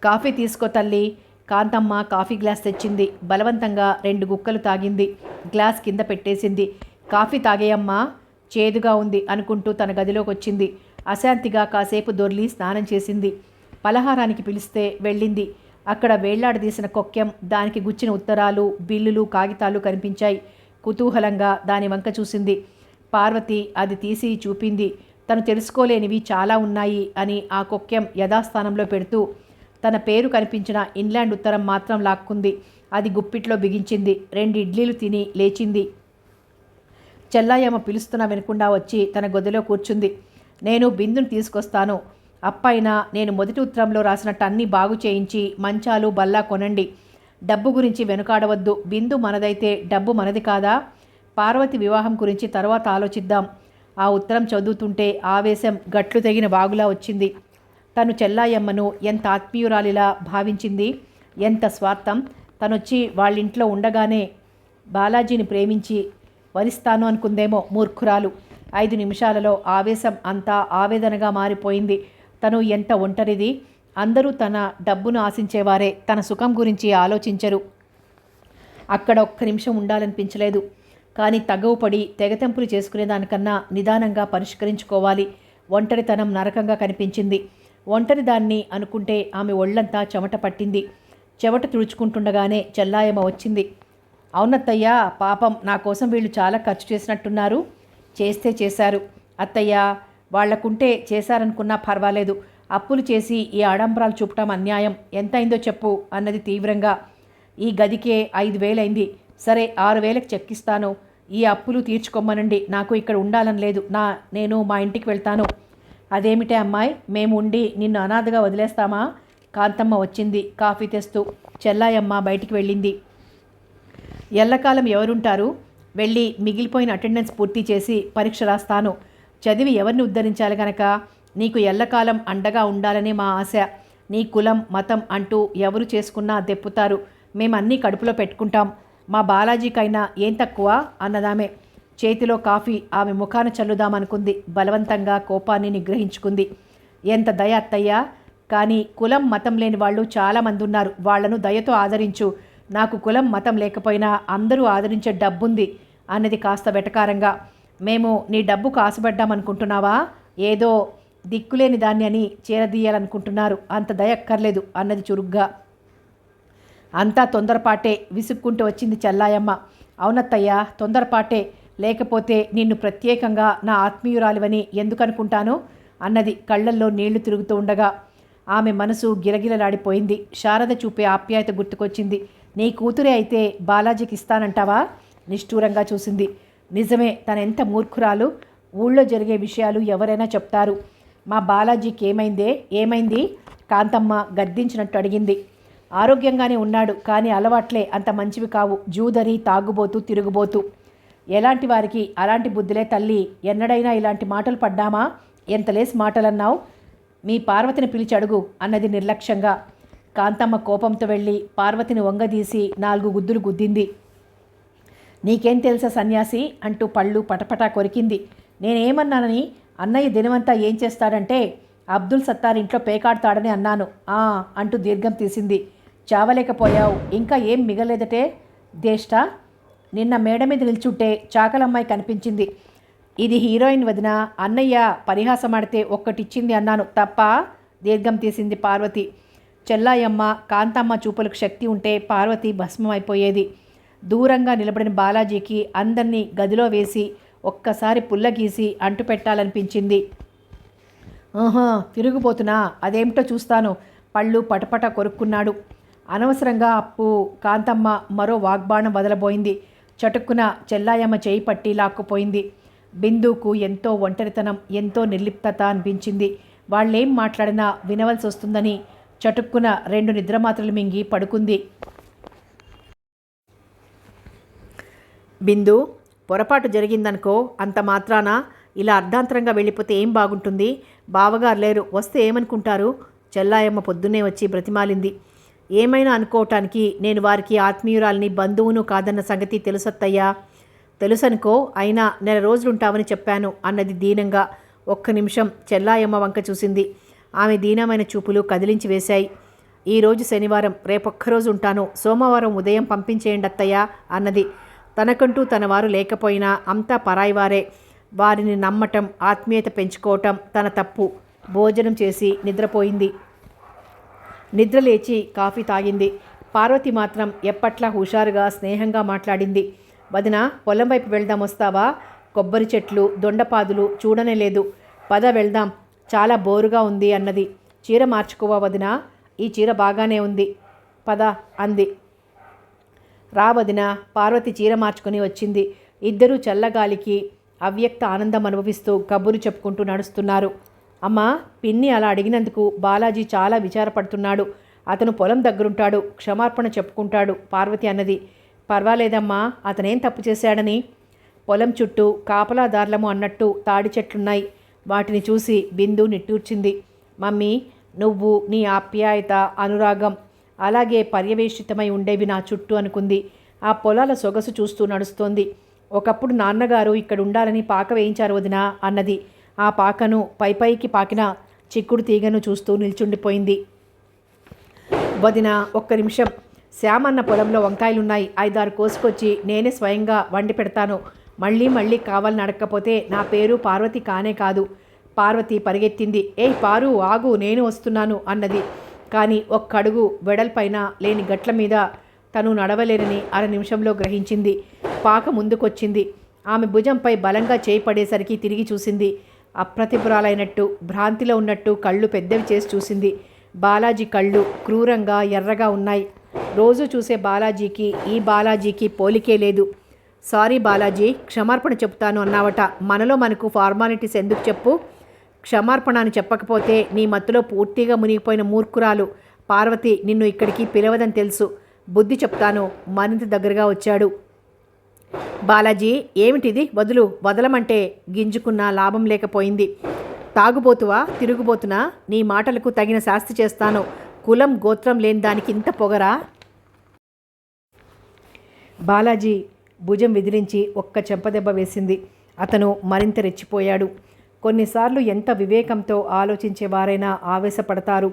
కాఫీ తీసుకో తల్లి. కాంతమ్మ కాఫీ గ్లాస్ తెచ్చింది. బలవంతంగా 2 గుక్కలు తాగింది. గ్లాస్ కింద పెట్టేసింది. కాఫీ తాగేయమ్మా, చేదుగా ఉంది అనుకుంటూ తన గదిలోకి వచ్చింది. అశాంతిగా కాసేపు దొర్లి స్నానం చేసింది. పలహారానికి పిలిస్తే వెళ్ళింది. అక్కడ వేళ్లాడదీసిన కొక్కెం, దానికి గుచ్చిన ఉత్తరాలు, బిల్లులు, కాగితాలు కనిపించాయి. కుతూహలంగా దాని వంక చూసింది. పార్వతి అది తీసి చూపింది. తను తెలుసుకోలేనివి చాలా ఉన్నాయి అని ఆ కొక్కెం యథాస్థానంలో పెడుతూ తన పేరు కనిపించిన ఇన్లాండ్ ఉత్తరం మాత్రం లాక్కుంది. అది గుప్పిట్లో బిగించింది. 2 ఇడ్లీలు తిని లేచింది. చెల్లాయమ్మ పిలుస్తున్నా వినకుండా వచ్చి తన గదిలో కూర్చుంది. నేను బిందును తీసుకొస్తాను. అప్పైనా నేను మొదటి ఉత్తరంలో రాసినట్టు అన్నీ బాగు చేయించి మంచాలు బల్లా కొనండి. డబ్బు గురించి వెనుకాడవద్దు. బిందు మనదైతే డబ్బు మనది కాదా? పార్వతి వివాహం గురించి తర్వాత ఆలోచిద్దాం. ఆ ఉత్తరం చదువుతుంటే ఆవేశం గట్లు తెగిన వాగులా వచ్చింది. తను చెల్లాయమ్మను ఎంత ఆత్మీయురాలిలా భావించింది. ఎంత స్వార్థం. తనొచ్చి వాళ్ళింట్లో ఉండగానే బాలాజీని ప్రేమించి వరిస్తాను అనుకుందేమో మూర్ఖురాలు. 5 నిమిషాలలో ఆవేశం అంతా ఆవేదనగా మారిపోయింది. తను ఎంత ఒంటరిది. అందరూ తన డబ్బును ఆశించేవారే, తన సుఖం గురించి ఆలోచించరు. అక్కడ ఒక్క నిమిషం ఉండాలనిపించలేదు. కానీ తగవుపడి తెగతెంపులు చేసుకునేదానికన్నా నిదానంగా పరిష్కరించుకోవాలి. ఒంటరితనం నరకంగా కనిపించింది. ఒంటరిదాన్ని అనుకుంటే ఆమె ఒళ్ళంతా చెమట పట్టింది. చెమట తుడుచుకుంటుండగానే చెల్లాయమ్మ వచ్చింది. అవునత్తయ్యా, పాపం నా కోసం వీళ్ళు చాలా ఖర్చు చేసినట్టున్నారు. చేస్తే చేశారు అత్తయ్య. వాళ్లకుంటే చేశారనుకున్నా పర్వాలేదు. అప్పులు చేసి ఈ ఆడంబరాలు చూపటం అన్యాయం. ఎంతైందో చెప్పు అన్నది తీవ్రంగా. ఈ గదికే 5,000 అయింది. సరే 6,000కి చెక్కిస్తాను. ఈ అప్పులు తీర్చుకోమనండి. నాకు ఇక్కడ ఉండాలని లేదు. నేను మా ఇంటికి వెళ్తాను. అదేమిటే అమ్మాయి, మేము ఉండి నిన్ను అనాథగా వదిలేస్తామా? కాంతమ్మ వచ్చింది కాఫీ తెస్తూ. చెల్లాయమ్మ బయటికి వెళ్ళింది. ఎల్లకాలం ఎవరుంటారు? వెళ్ళి మిగిలిపోయిన అటెండెన్స్ పూర్తి చేసి పరీక్ష రాస్తాను. చదివి ఎవరిని ఉద్ధరించాలి గనక నీకు ఎల్లకాలం అండగా ఉండాలనే మా ఆశ. నీ కులం మతం అంటూ ఎవరు చేసుకున్నా దెప్పుతారు. మేమన్నీ కడుపులో పెట్టుకుంటాం. మా బాలాజీకైనా ఏం తక్కువ అన్నదామె. చేతిలో కాఫీ ఆమె ముఖాన చల్లుదామనుకుంది. బలవంతంగా కోపాన్ని నిగ్రహించుకుంది. ఎంత దయ అత్తయ్యా. కానీ కులం మతం లేని వాళ్ళు చాలామంది ఉన్నారు. వాళ్లను దయతో ఆదరించు. నాకు కులం మతం లేకపోయినా అందరూ ఆదరించే డబ్బుంది అన్నది కాస్త వెటకారంగా. మేము నీ డబ్బుకు ఆశపడ్డామనుకుంటున్నావా? ఏదో దిక్కులేని దాన్ని అని చేరదీయాలనుకుంటున్నారు. అంత దయక్కర్లేదు అన్నది చురుగ్గా. అంతా తొందరపాటే విసుక్కుంటూ వచ్చింది చెల్లాయమ్మ. అవునత్తయ్యా, తొందరపాటే. లేకపోతే నిన్ను ప్రత్యేకంగా నా ఆత్మీయురాలివని ఎందుకనుకుంటాను అన్నది కళ్ళల్లో నీళ్లు తిరుగుతూ ఉండగా. ఆమె మనసు గిలగిలలాడిపోయింది. శారద చూపే ఆప్యాయత గుర్తుకొచ్చింది. నీ కూతురే అయితే బాలాజీకి ఇస్తానంటావా? నిష్ఠూరంగా చూసింది. నిజమే, తనెంత మూర్ఖురాలు. ఊళ్ళో జరిగే విషయాలు ఎవరైనా చెప్తారు. మా బాలాజీకి ఏమైంది? కాంతమ్మ గద్దించినట్టు అడిగింది. ఆరోగ్యంగానే ఉన్నాడు, కానీ అలవాట్లే అంత మంచివి కావు. జూదరి, తాగుబోతూ, తిరుగుబోతూ. ఎలాంటి వారికి అలాంటి బుద్ధులే తల్లి. ఎన్నడైనా ఇలాంటి మాటలు పడ్డామా? ఎంత లేసి మాటలన్నావు? మీ పార్వతిని పిలిచి అడుగు అన్నది నిర్లక్ష్యంగా. కాంతమ్మ కోపంతో వెళ్ళి పార్వతిని వంగదీసి 4 గుద్దులు గుద్దింది. నీకేం తెలుసా సన్యాసి అంటూ పళ్ళు పటపటా కొరికింది. నేనేమన్నానని? అన్నయ్య దినమంతా ఏం చేస్తాడంటే అబ్దుల్ సత్తార్ ఇంట్లో పేకాడతాడని అన్నాను అంటూ దీర్ఘం తీసింది. చావలేకపోయావు. ఇంకా ఏం మిగలేదటే దేష్టా? నిన్న మేడ మీద నిల్చుంటే చాకలమ్మాయి కనిపించింది. ఇది హీరోయిన్ వదిన. అన్నయ్య పరిహాసమాడితే ఒక్కటిచ్చింది అన్నాను తప్ప. దీర్ఘం తీసింది పార్వతి. చెల్లాయమ్మ కాంతమ్మ చూపులకు శక్తి ఉంటే పార్వతి భస్మం అయిపోయేది. దూరంగా నిలబడిన బాలాజీకి అందరినీ గదిలో వేసి ఒక్కసారి పుల్లగీసి అంటు పెట్టాలనిపించింది. తిరిగిపోతున్నా, అదేమిటో చూస్తాను. పళ్ళు పటపట కొరుక్కున్నాడు. అనవసరంగా అప్పు. కాంతమ్మ మరో వాగ్బాణం వదలబోయింది. చటుక్కున చెల్లాయమ్మ చేయి పట్టి లాక్కుపోయింది. బిందుకు ఎంతో ఒంటరితనం, ఎంతో నిర్లిప్తత అనిపించింది. వాళ్ళేం మాట్లాడినా వినవలసి వస్తుందని చటుక్కున 2 నిద్రమాత్రలు మింగి పడుకుంది. బిందు, పొరపాటు జరిగిందనుకో. అంత మాత్రాన ఇలా అర్ధాంతరంగా వెళ్ళిపోతే ఏం బాగుంటుంది? బావగారు లేరు, వస్తే ఏమనుకుంటారు? చెల్లాయమ్మ పొద్దున్నే వచ్చి బ్రతిమాలింది. ఏమైనా అనుకోవటానికి నేను వారికి ఆత్మీయురాల్ని, బంధువును కాదన్న సంగతి తెలుసత్తయ్యా. తెలుసనుకో, అయినా నెల రోజులుంటామని చెప్పాను అన్నది దీనంగా. ఒక్క నిమిషం చెల్లాయమ్మ వంక చూసింది. ఆమె దీనమైన చూపులు కదిలించి వేశాయి. ఈరోజు శనివారం, రేపొక్కరోజు ఉంటాను, సోమవారం ఉదయం పంపించేయండి అత్తయ్య అన్నది. తనకంటూ తన వారు లేకపోయినా అంతా పరాయివారే. వారిని నమ్మటం, ఆత్మీయత పెంచుకోవటం తన తప్పు. భోజనం చేసి నిద్రపోయింది. నిద్రలేచి కాఫీ తాగింది. పార్వతి మాత్రం ఎప్పట్లా హుషారుగా స్నేహంగా మాట్లాడింది. వదిన, పొలం వైపు వెళ్దాం, వస్తావా? కొబ్బరి చెట్లు, దొండపాదులు చూడనే లేదు. పద వెళ్దాం, చాలా బోరుగా ఉంది అన్నది. చీర మార్చుకోవా వదిన? ఈ చీర బాగానే ఉంది, పద అంది. రా వదిన. పార్వతి చీర మార్చుకొని వచ్చింది. ఇద్దరూ చల్లగాలికి అవ్యక్త ఆనందం అనుభవిస్తూ కబురు చెప్పుకుంటూ నడుస్తున్నారు. అమ్మా, పిన్ని అలా అడిగినందుకు బాలాజీ చాలా విచారపడుతున్నాడు. అతను పొలం దగ్గరుంటాడు, క్షమార్పణ చెప్పుకుంటాడు పార్వతి అన్నది. పర్వాలేదమ్మా, అతనేం తప్పు చేశాడని? పొలం చుట్టూ కాపలాదారులము అన్నట్టు తాడి చెట్లున్నాయి. వాటిని చూసి బిందు నిట్టూర్చింది. మమ్మీ, నువ్వు, నీ ఆప్యాయత, అనురాగం అలాగే పర్యవేక్షితమై ఉండేవి నా చుట్టూ అనుకుంది. ఆ పొలాల సొగసు చూస్తూ నడుస్తోంది. ఒకప్పుడు నాన్నగారు ఇక్కడ ఉండాలని పాక వేయించారు వదినా అన్నది. ఆ పాకను పైపైకి పాకిన చిక్కుడు తీగను చూస్తూ నిల్చుండిపోయింది. వదిన, ఒక్క నిమిషం. శ్యామన్న పొలంలో వంకాయలున్నాయి, 5-6 కోసుకొచ్చి నేనే స్వయంగా వండి పెడతాను. మళ్ళీ మళ్ళీ కావాలని అడగకపోతే నా పేరు పార్వతి కానే కాదు. పార్వతి పరిగెత్తింది. ఏయ్ పారు, ఆగు, నేను వస్తున్నాను అన్నది. కానీ ఒక్కడుగు వెడల్పైన లేని గట్ల మీద తను నడవలేనని 1/2 నిమిషంలో గ్రహించింది. పాక ముందుకొచ్చింది. ఆమె భుజంపై బలంగా చేయి పడేసరికి తిరిగి చూసింది. అప్రతిభురాలైనట్టు, భ్రాంతిలో ఉన్నట్టు కళ్ళు పెద్దవి చేసి చూసింది. బాలాజీ కళ్ళు క్రూరంగా ఎర్రగా ఉన్నాయి. రోజు చూసే బాలాజీకి ఈ బాలాజీకి పోలికే లేదు. సారీ బాలాజీ, క్షమార్పణ చెప్తాను అన్నావట. మనలో మనకు ఫార్మాలిటీస్ ఎందుకు చెప్పు? క్షమార్పణ అని చెప్పకపోతే నీ మత్తులో పూర్తిగా మునిగిపోయిన మూర్ఖురాలు పార్వతి నిన్ను ఇక్కడికి పిలవదని తెలుసు. బుద్ధి చెప్తాను. మరింత దగ్గరగా వచ్చాడు. బాలాజీ, ఏమిటిది? వదలమంటే గింజుకున్నా లాభం లేకపోయింది. తాగుబోతువా, తిరుగుబోతున్నా? నీ మాటలకు తగిన శాస్తి చేస్తాను. కులం గోత్రం లేని దానికి ఇంత పొగరా? బాలాజీ భుజం విదిలించి ఒక్క చెంపదెబ్బ వేసింది. అతను మరింత రెచ్చిపోయాడు. కొన్నిసార్లు ఎంత వివేకంతో ఆలోచించేవారైనా ఆవేశపడతారు.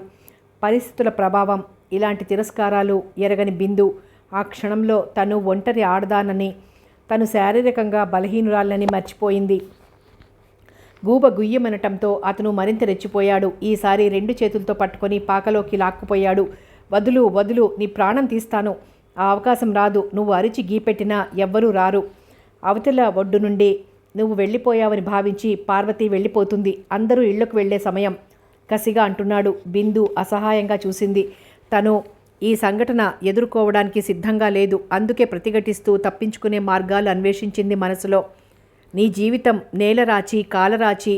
పరిస్థితుల ప్రభావం. ఇలాంటి తిరస్కారాలు ఎరగని బిందు ఆ క్షణంలో తను ఒంటరి ఆడదానని, తను శారీరకంగా బలహీనురాలని మర్చిపోయింది. గూబ గుయ్యమనటంతో అతను మరింత రెచ్చిపోయాడు. ఈసారి 2 చేతులతో పట్టుకొని పాకలోకి లాక్కుపోయాడు. వదులు, నీ ప్రాణం తీస్తాను. ఆ అవకాశం రాదు. నువ్వు అరిచి గీపెట్టినా ఎవ్వరూ రారు. అవతల ఒడ్డు నుండి నువ్వు వెళ్ళిపోయావని భావించి పార్వతి వెళ్ళిపోతుంది. అందరూ ఇళ్లకు వెళ్లే సమయం కసిగా అంటున్నాడు. బిందు అసహాయంగా చూసింది. తను ఈ సంఘటన ఎదుర్కోవడానికి సిద్ధంగా లేదు. అందుకే ప్రతిఘటిస్తూ తప్పించుకునే మార్గాలు అన్వేషించింది మనసులో. నీ జీవితం నేలరాచి కాలరాచి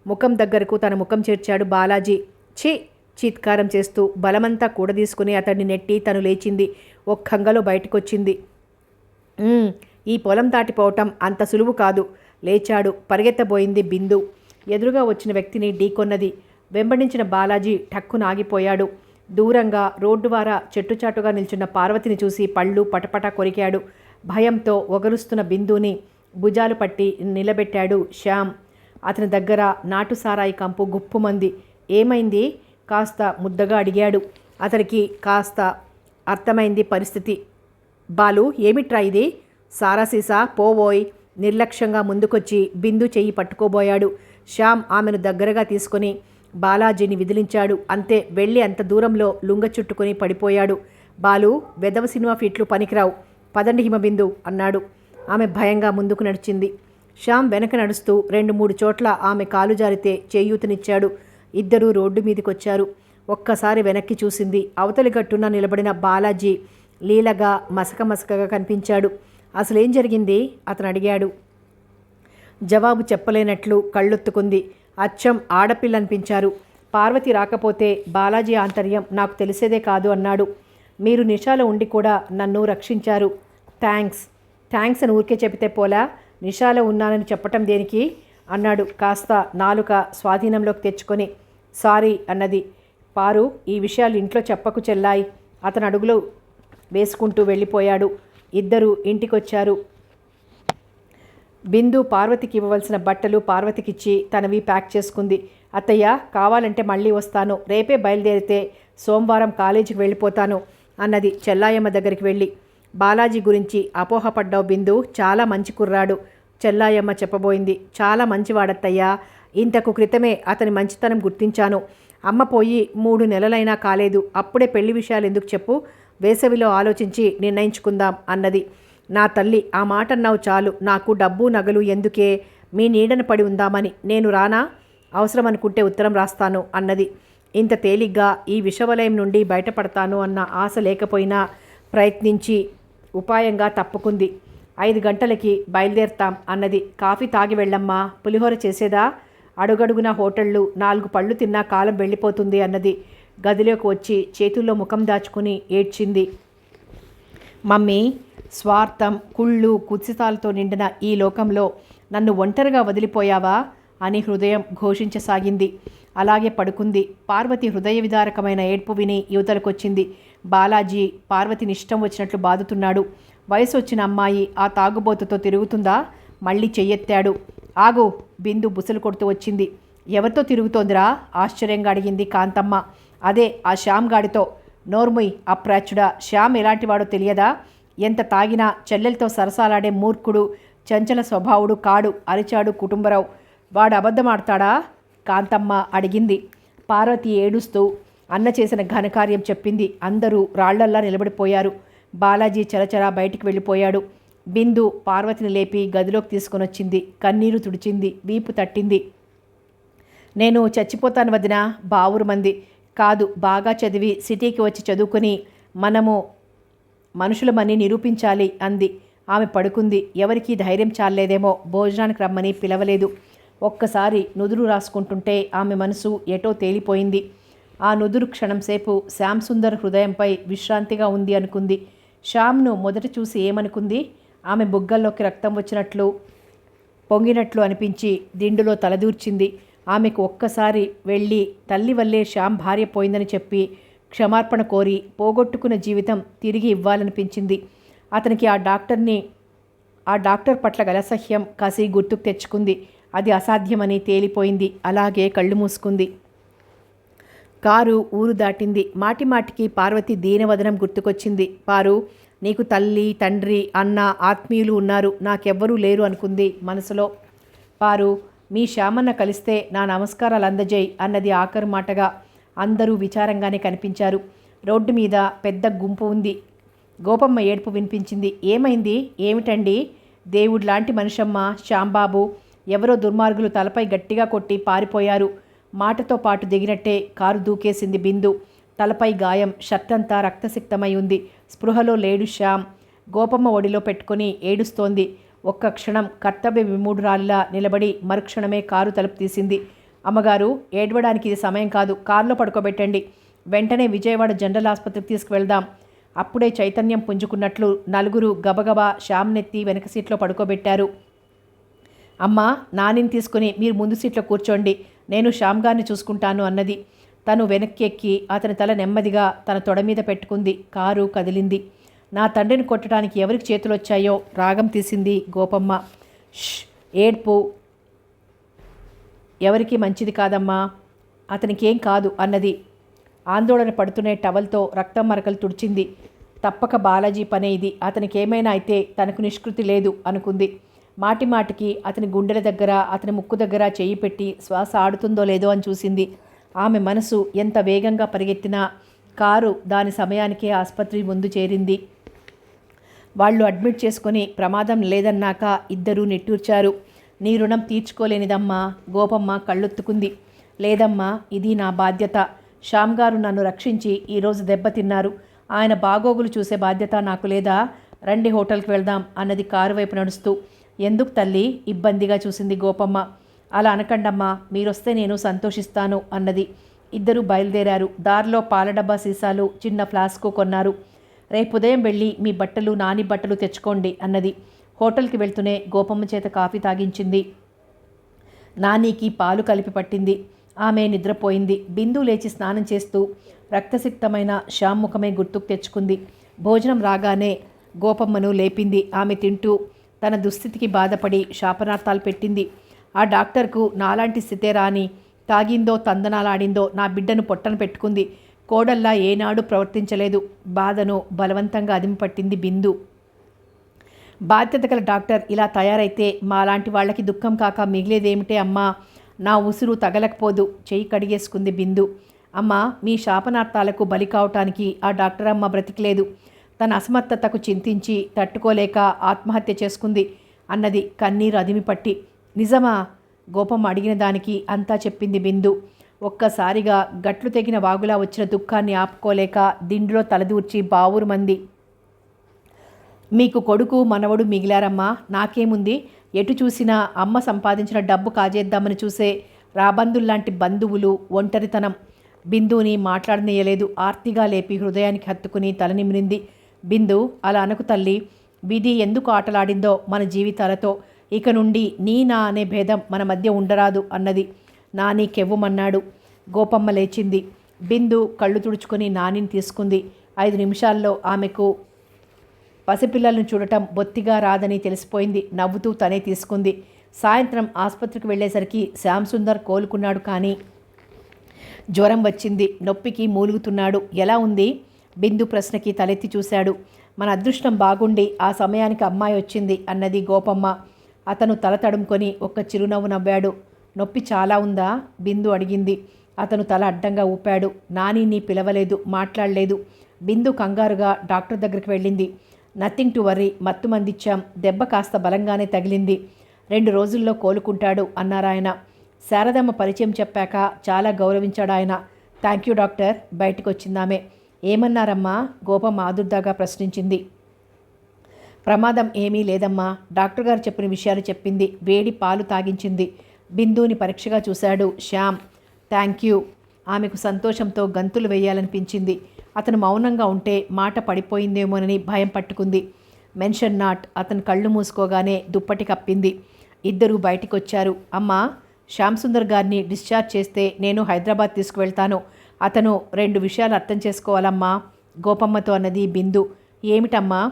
ముఖం దగ్గరకు తన ముఖం చేర్చాడు బాలాజీ. ఛీ! చీత్కారం చేస్తూ బలమంతా కూడదీసుకుని అతన్ని నెట్టి తను లేచింది. ఒక్కంగలో బయటకొచ్చింది. ఈ పొలం దాటిపోవటం అంత సులువు కాదు. లేచాడు. పరిగెత్తబోయింది బిందు. ఎదురుగా వచ్చిన వ్యక్తిని ఢీకొన్నది. వెంబడించిన బాలాజీ ఠక్కున ఆగిపోయాడు. దూరంగా రోడ్డువార చెట్టుచాటుగా నిల్చున్న పార్వతిని చూసి పళ్ళు పటపట కొరికాడు. భయంతో ఒగరుస్తున్న బిందుని భుజాలు పట్టి నిలబెట్టాడు శ్యామ్. అతని దగ్గర నాటు సారాయి కంపు గుప్పుమంది. ఏమైంది? కాస్త ముద్దగా అడిగాడు. అతనికి కాస్త అర్థమైంది పరిస్థితి. బాలు, ఏమిట్రా ఇది? సారాసీసా పోవోయ్. నిర్లక్ష్యంగా ముందుకొచ్చి బిందు చెయ్యి పట్టుకోబోయాడు. శ్యామ్ ఆమెను దగ్గరగా తీసుకొని బాలాజీని విదిలించాడు. అంతే, వెళ్ళి అంత దూరంలో లుంగ చుట్టుకొని పడిపోయాడు. బాలు, వెదవ సినిమా ఫీట్లు పనికిరావు. పదండి హిమబిందు అన్నాడు. ఆమె భయంగా ముందుకు నడిచింది. శ్యామ్ వెనక నడుస్తూ 2-3 చోట్ల ఆమె కాలు జారితే చేయూతనిచ్చాడు. ఇద్దరూ రోడ్డు మీదకొచ్చారు. ఒక్కసారి వెనక్కి చూసింది. అవతలి గట్టున నిలబడిన బాలాజీ లీలగా మసకగా కనిపించాడు. అసలేం జరిగింది? అతను అడిగాడు. జవాబు చెప్పలేనట్లు కళ్ళొత్తుకుంది. అచ్చం ఆడపిల్లనిపించారు. పార్వతి రాకపోతే బాలాజీ ఆంతర్యం నాకు తెలిసేదే కాదు అన్నాడు. మీరు నిషాలో ఉండి కూడా నన్ను రక్షించారు. థ్యాంక్స్ అని ఊరికే చెబితే పోలా, నిషాలో ఉన్నానని చెప్పటం దేనికి అన్నాడు కాస్త నాలుక స్వాధీనంలోకి తెచ్చుకొని. సారీ అన్నది. పారు, ఈ విషయాలు ఇంట్లో చెప్పకు చెల్లాయి. అతను అడుగులు వేసుకుంటూ వెళ్ళిపోయాడు. ఇద్దరు ఇంటికొచ్చారు. బిందు పార్వతికి ఇవ్వవలసిన బట్టలు పార్వతికిచ్చి తనవి ప్యాక్ చేసుకుంది. అత్తయ్య, కావాలంటే మళ్ళీ వస్తాను, రేపే బయలుదేరితే సోమవారం కాలేజీకి వెళ్ళిపోతాను అన్నది చెల్లాయమ్మ దగ్గరికి వెళ్ళి. బాలాజీ గురించి అపోహపడ్డావు బిందు, చాలా మంచి కుర్రాడు చెల్లాయమ్మ చెప్పబోయింది. చాలా మంచివాడత్తయ్యా, ఇంతకు క్రితమే అతని మంచితనం గుర్తించాను. అమ్మ పోయి 3 నెలలైనా కాలేదు, అప్పుడే పెళ్లి విషయాలు ఎందుకు చెప్పు, వేసవిలో ఆలోచించి నిర్ణయించుకుందాం అన్నది. నా తల్లి, ఆ మాట అన్నావు చాలు, నాకు డబ్బు నగలు ఎందుకే, మీ నీడన పడి ఉందామని. నేను రానా? అవసరం అనుకుంటే ఉత్తరం రాస్తాను అన్నది. ఇంత తేలిగ్గా ఈ విషవలయం నుండి బయటపడతాను అన్న ఆశ లేకపోయినా ప్రయత్నించి ఉపాయంగా తప్పుకుంది. 5 గంటలకి బయలుదేరతాం అన్నది. కాఫీ తాగి వెళ్ళమ్మా, పులిహోర చేసేదా? అడుగడుగున హోటళ్ళు, 4 పళ్ళు తిన్నా కాలం వెళ్ళిపోతుంది అన్నది. గదిలోకి వచ్చి చేతుల్లో ముఖం దాచుకుని ఏడ్చింది. మమ్మీ, స్వార్థం, కుళ్ళు, కుత్సితాలతో నిండిన ఈ లోకంలో నన్ను ఒంటరిగా వదిలిపోయావా అని హృదయం ఘోషించసాగింది. అలాగే పడుకుంది. పార్వతి హృదయ విదారకమైన ఏడ్పు విని యువతలకొచ్చింది. బాలాజీ పార్వతిని ఇష్టం వచ్చినట్లు బాదుతున్నాడు. వయసు వచ్చిన అమ్మాయి ఆ తాగుబోతుతో తిరుగుతుందా? మళ్ళీ చెయ్యెత్తాడు. ఆగు, బిందు బుసలు కొడుతూ వచ్చింది. ఎవరితో తిరుగుతోందిరా? ఆశ్చర్యంగా అడిగింది కాంతమ్మ. అదే ఆ శ్యామ్ గాడితో. నోర్ముయ్ అప్రాచుడా, శ్యామ్ ఎలాంటివాడో తెలియదా? ఎంత తాగినా చెల్లెలతో సరసాలాడే మూర్ఖుడు, చంచల స్వభావుడు కాడు అరిచాడు కుటుంబరావు. వాడు అబద్ధమాడతాడా? కాంతమ్మ అడిగింది. పార్వతి ఏడుస్తూ అన్న చేసిన ఘనకార్యం చెప్పింది. అందరూ రాళ్లల్లా నిలబడిపోయారు. బాలాజీ చలచలా బయటికి వెళ్ళిపోయాడు. బిందు పార్వతిని లేపి గదిలోకి తీసుకొని వచ్చింది. కన్నీరు తుడిచింది, వీపు తట్టింది. నేను చచ్చిపోతాను వదినా, బావురుమంది. కాదు, బాగా చదివి సిటీకి వచ్చి చదువుకొని మనము మనుషులమని నిరూపించాలి అంది. ఆమె పడుకుంది. ఎవరికీ ధైర్యం చాలేదేమో భోజనానికి రమ్మని పిలవలేదు. ఒక్కసారి నుదురు రాసుకుంటుంటే ఆమె మనసు ఎటో తేలిపోయింది. ఆ నుదురు క్షణంసేపు శ్యామ్ సుందర్ హృదయంపై విశ్రాంతిగా ఉంది అనుకుంది. శ్యామ్ను మొదట చూసి ఏమనుకుంది? ఆమె బుగ్గల్లోకి రక్తం వచ్చినట్లు, పొంగినట్లు అనిపించి దిండులో తలదూర్చింది. ఆమెకు ఒక్కసారి వెళ్ళి తల్లి వల్లే శ్యామ్ భార్య పోయిందని చెప్పి క్షమార్పణ కోరి పోగొట్టుకున్న జీవితం తిరిగి ఇవ్వాలనిపించింది. అతనికి ఆ డాక్టర్ పట్ల గల అసహ్యం, కసి గుర్తుకు తెచ్చుకుంది. అది అసాధ్యమని తేలిపోయింది. అలాగే కళ్ళు మూసుకుంది. కారు ఊరు దాటింది. మాటిమాటికి పార్వతి దీనవదనం గుర్తుకొచ్చింది. పారు, నీకు తల్లి, తండ్రి, అన్న, ఆత్మీయులు ఉన్నారు, నాకెవ్వరూ లేరు అనుకుంది మనసులో. పారు, మీ శ్యామన్న కలిస్తే నా నమస్కారాలు అందజేయ్ అన్నది ఆఖరు మాటగా. అందరూ విచారంగానే కనిపించారు. రోడ్డు మీద పెద్ద గుంపు ఉంది. గోపమ్మ ఏడుపు వినిపించింది. ఏమైంది? ఏమిటండి? దేవుడిలాంటి మనిషమ్మ శ్యాంబాబు. ఎవరో దుర్మార్గులు తలపై గట్టిగా కొట్టి పారిపోయారు. మాటతో పాటు దిగినట్టే కారు దూకేసింది బిందు. తలపై గాయం, షర్టంతా రక్తసిక్తమై ఉంది. స్పృహలో లేడు శ్యామ్. గోపమ్మ ఒడిలో పెట్టుకుని ఏడుస్తోంది. ఒక్క క్షణం కర్తవ్య విమూఢురాలిలా నిలబడి మరుక్షణమే కారు తలుపు తీసింది. అమ్మగారు, ఏడవడానికి ఇది సమయం కాదు, కారులో పడుకోబెట్టండి. వెంటనే విజయవాడ జనరల్ ఆసుపత్రికి తీసుకువెళ్దాం. అప్పుడే చైతన్యం పుంజుకున్నట్లు నలుగురు గబగబా శ్యామ్నెత్తి వెనక సీట్లో పడుకోబెట్టారు. అమ్మా, నానిని తీసుకుని మీరు ముందు సీట్లో కూర్చోండి, నేను శ్యామ్ గారిని చూసుకుంటాను అన్నది. తను వెనక్కి ఎక్కి అతని తల నెమ్మదిగా తన తొడ మీద పెట్టుకుంది. కారు కదిలింది. నా తండ్రిని కొట్టడానికి ఎవరికి చేతులొచ్చాయో రాగం తీసింది గోపమ్మ. ఏడ్పు ఎవరికి మంచిది కాదమ్మా, అతనికేం కాదు అన్నది. ఆందోళన పడుతున్న టవల్తో రక్తం మరకలు తుడిచింది. తప్పక బాలాజీ పనే ఇది, అతనికేమైనా అయితే తనకు నిష్కృతి లేదు అనుకుంది. మాటిమాటికి అతని గుండెల దగ్గర, అతని ముక్కు దగ్గర చెయ్యి పెట్టి శ్వాస ఆడుతుందో లేదో అని చూసింది. ఆమె మనసు ఎంత వేగంగా పరిగెత్తినా కారు దాని సమయానికే ఆసుపత్రి ముందు చేరింది. వాళ్ళు అడ్మిట్ చేసుకొని ప్రమాదం లేదన్నాక ఇద్దరూ నిట్టూర్చారు. నీ రుణం తీర్చుకోలేనిదమ్మా. గోపమ్మ కళ్ళొత్తుకుంది. లేదమ్మా, ఇది నా బాధ్యత. శ్యామ్ గారు నన్ను రక్షించి ఈరోజు దెబ్బతిన్నారు. ఆయన బాగోగులు చూసే బాధ్యత నాకు లేదా? రండి హోటల్కి వెళ్దాం అన్నది కారు వైపు నడుస్తూ. ఎందుకు తల్లి? ఇబ్బందిగా చూసింది గోపమ్మ. అలా అనకండమ్మా, మీరొస్తే నేను సంతోషిస్తాను అన్నది. ఇద్దరూ బయలుదేరారు. దారిలో పాల డబ్బా సీసాలు, చిన్న ఫ్లాస్కు కొన్నారు. రేపు ఉదయం వెళ్ళి మీ బట్టలు, నాని బట్టలు తెచ్చుకోండి అన్నది. హోటల్కి వెళ్తూనే గోపమ్మ చేత కాఫీ తాగించింది. నానికి పాలు కలిపి పట్టింది. ఆమె నిద్రపోయింది. బిందు లేచి స్నానం చేస్తూ రక్తసిక్తమైన శ్యామ్ ముఖమే గుర్తుకు తెచ్చుకుంది. భోజనం రాగానే గోపమ్మను లేపింది. ఆమె తింటూ, తన దుస్థితికి బాధపడి శాపనార్థాలు పెట్టింది. ఆ డాక్టర్కు నాలాంటి స్థితే రాని, తాగిందో తందనాలాడిందో నా బిడ్డను పొట్టన పెట్టుకుంది. కోడల్లా ఏనాడు ప్రవర్తించలేదు. బాధను బలవంతంగా అదిమిపట్టింది బిందు. బాధ్యత గల డాక్టర్ ఇలా తయారైతే మాలాంటి వాళ్ళకి దుఃఖం కాక మిగిలేదేమిటే అమ్మా. నా ఉసురు తగలకపోదు. చెయ్యి కడిగేసుకుంది బిందు. అమ్మ, మీ శాపనార్థాలకు బలి కావటానికి ఆ డాక్టర్ అమ్మ బ్రతికలేదు. తన అసమర్థతకు చింతించి తట్టుకోలేక ఆత్మహత్య చేసుకుంది అన్నది కన్నీరు అదిమిపట్టి. నిజమా? గోపమ్మ అడిగిన దానికి అంతా చెప్పింది బిందు. ఒక్కసారిగా గట్లు తెగిన వాగులా వచ్చిన దుఃఖాన్ని ఆపుకోలేక దిండులో తలదూర్చి బావురుమంది. మీకు కొడుకు మనవడు మిగిలారమ్మా. నాకేముంది? ఎటు చూసినా అమ్మ సంపాదించిన డబ్బు కాజేద్దామని చూసే రాబందుల్లాంటి బంధువులు, ఒంటరితనం. బిందుని మాట్లాడనీయలేదు. ఆర్తిగా లేపి హృదయానికి హత్తుకుని తలనిమిరింది. బిందు, అలా అనకు తల్లి. విధి ఎందుకు ఆటలాడిందో మన జీవితాలతో. ఇక నుండి నీ నా అనే భేదం మన మధ్య ఉండరాదు అన్నది. నాని కెవ్వుమన్నాడు. గోపమ్మ లేచింది. బిందు కళ్ళు తుడుచుకొని నానిని తీసుకుంది. 5 నిమిషాల్లో ఆమెకు పసిపిల్లలను చూడటం బొత్తిగా రాదని తెలిసిపోయింది. నవ్వుతూ తనే తీసుకుంది. సాయంత్రం ఆసుపత్రికి వెళ్ళేసరికి శ్యామ్ సుందర్ కోలుకున్నాడు. కానీ జ్వరం వచ్చింది. నొప్పికి మూలుగుతున్నాడు. ఎలా ఉంది? బిందు ప్రశ్నకి తలెత్తి చూశాడు. మన అదృష్టం బాగుండి ఆ సమయానికి అమ్మాయి వచ్చింది అన్నది గోపమ్మ. అతను తల తడుముకొని ఒక్క చిరునవ్వు నవ్వాడు. నొప్పి చాలా ఉందా? బిందు అడిగింది. అతను తల అడ్డంగా ఊపాడు. నాని పిలవలేదు, మాట్లాడలేదు. బిందు కంగారుగా డాక్టర్ దగ్గరికి వెళ్ళింది. నథింగ్ టు వర్రీ, మత్తు మందిచ్చాం. దెబ్బ కాస్త బలంగానే తగిలింది. 2 రోజుల్లో కోలుకుంటాడు అన్నారాయన. శారదమ్మ పరిచయం చెప్పాక చాలా గౌరవించాడు ఆయన. Thank you doctor. బయటకు వచ్చిందామే. ఏమన్నారమ్మా? గోపమ్మ ఆదుర్దాగా ప్రశ్నించింది. ప్రమాదం ఏమీ లేదమ్మా. డాక్టర్ గారు చెప్పిన విషయాలు చెప్పింది. వేడి పాలు తాగించింది. బిందుని పరీక్షగా చూశాడు శ్యామ్. Thank you. ఆమెకు సంతోషంతో గంతులు వేయాలనిపించింది. అతను మౌనంగా ఉంటే మాట పడిపోయిందేమోనని భయం పట్టుకుంది. Mention not. అతను కళ్ళు మూసుకోగానే దుప్పటి కప్పింది. ఇద్దరూ బయటికొచ్చారు. అమ్మా, శ్యామ్ సుందర్ గారిని డిశ్చార్జ్ చేస్తే నేను హైదరాబాద్ తీసుకువెళ్తాను. అతను 2 విషయాలు అర్థం చేసుకోవాలమ్మా, గోపమ్మతో అన్నది బిందు. ఏమిటమ్మా?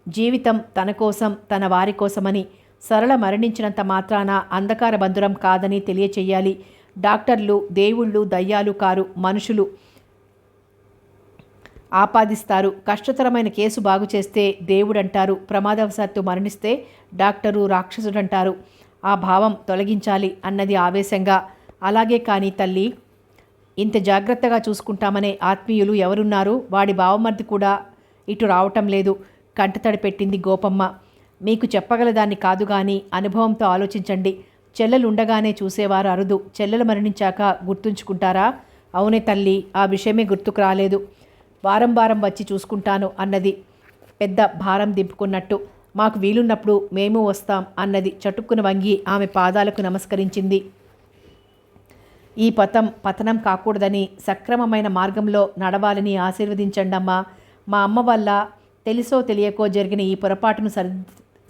జీవితం తన కోసం, తన వారి కోసమని. సరళ మరణించినంత మాత్రాన అంధకార బంధురం కాదని తెలియచెయ్యాలి. డాక్టర్లు దేవుళ్ళు దయ్యాలు కారు, మనుషులు. ఆపాదిస్తారు. కష్టతరమైన కేసు బాగు చేస్తే దేవుడంటారు. ప్రమాదవశాత్తు మరణిస్తే డాక్టరు రాక్షసుడంటారు. ఆ భావం తొలగించాలి అన్నది ఆవేశంగా. అలాగే కానీ తల్లి, ఇంత జాగ్రత్తగా చూసుకుంటామనే ఆత్మీయులు ఎవరున్నారు? వాడి బావమర్ది కూడా ఇటు రావటం లేదు. కంటతడి పెట్టింది గోపమ్మ. మీకు చెప్పగలదాన్ని కాదు గాని అనుభవంతో ఆలోచించండి. చెల్లెలుండగానే చూసేవారు అరుదు. చెల్లెలు మరణించాక గుర్తుంచుకుంటారా? అవునే తల్లి, ఆ విషయమే గుర్తుకు రాలేదు. వారం వారం వచ్చి చూసుకుంటాను అన్నది పెద్ద భారం దింపుకున్నట్టు. మాకు వీలున్నప్పుడు మేము వస్తాం అన్నది చటుక్కున వంగి ఆమె పాదాలకు నమస్కరించింది. ఈ పతనం కాకూడదని, సక్రమమైన మార్గంలో నడవాలని ఆశీర్వదించండమ్మా. మా అమ్మ వల్ల తెలిసో తెలియకో జరిగిన ఈ పొరపాటును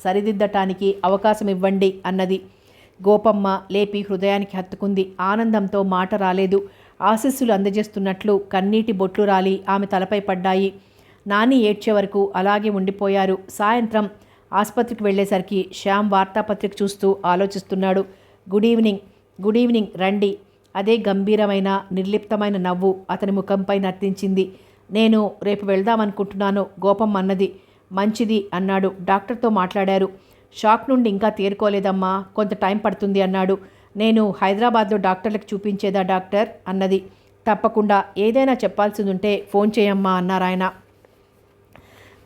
సరిదిద్దటానికి అవకాశం ఇవ్వండి అన్నది. గోపమ్మ లేపి హృదయానికి హత్తుకుంది. ఆనందంతో మాట రాలేదు. ఆశీస్సులు అందజేస్తున్నట్లు కన్నీటి బొట్లు రాలి ఆమె తలపై పడ్డాయి. నాని ఏడ్చే వరకు అలాగే ఉండిపోయారు. సాయంత్రం ఆసుపత్రికి వెళ్ళేసరికి శ్యామ్ వార్తాపత్రిక చూస్తూ ఆలోచిస్తున్నాడు. గుడ్ ఈవినింగ్ రండి. అదే గంభీరమైన నిర్లిప్తమైన నవ్వు అతని ముఖంపై నర్తించింది. నేను రేపు వెళ్దామనుకుంటున్నాను, గోపమ్మ అన్నది. మంచిది అన్నాడు. డాక్టర్తో మాట్లాడారు. షాక్ నుండి ఇంకా తేరుకోలేదమ్మా, కొంత టైం పడుతుంది అన్నాడు. నేను హైదరాబాద్లో డాక్టర్లకు చూపించేదా డాక్టర్ అన్నది. తప్పకుండా, ఏదైనా చెప్పాల్సింది ఉంటే ఫోన్ చేయమ్మా అన్నారాయన.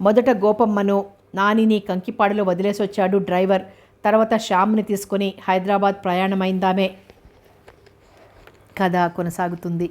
మొదట గోపమ్మను నానిని కంకిపాడులో వదిలేసి వచ్చాడు డ్రైవర్. తర్వాత శ్యామ్ని తీసుకుని హైదరాబాద్ ప్రయాణమైందామే. కథ కొనసాగుతుంది.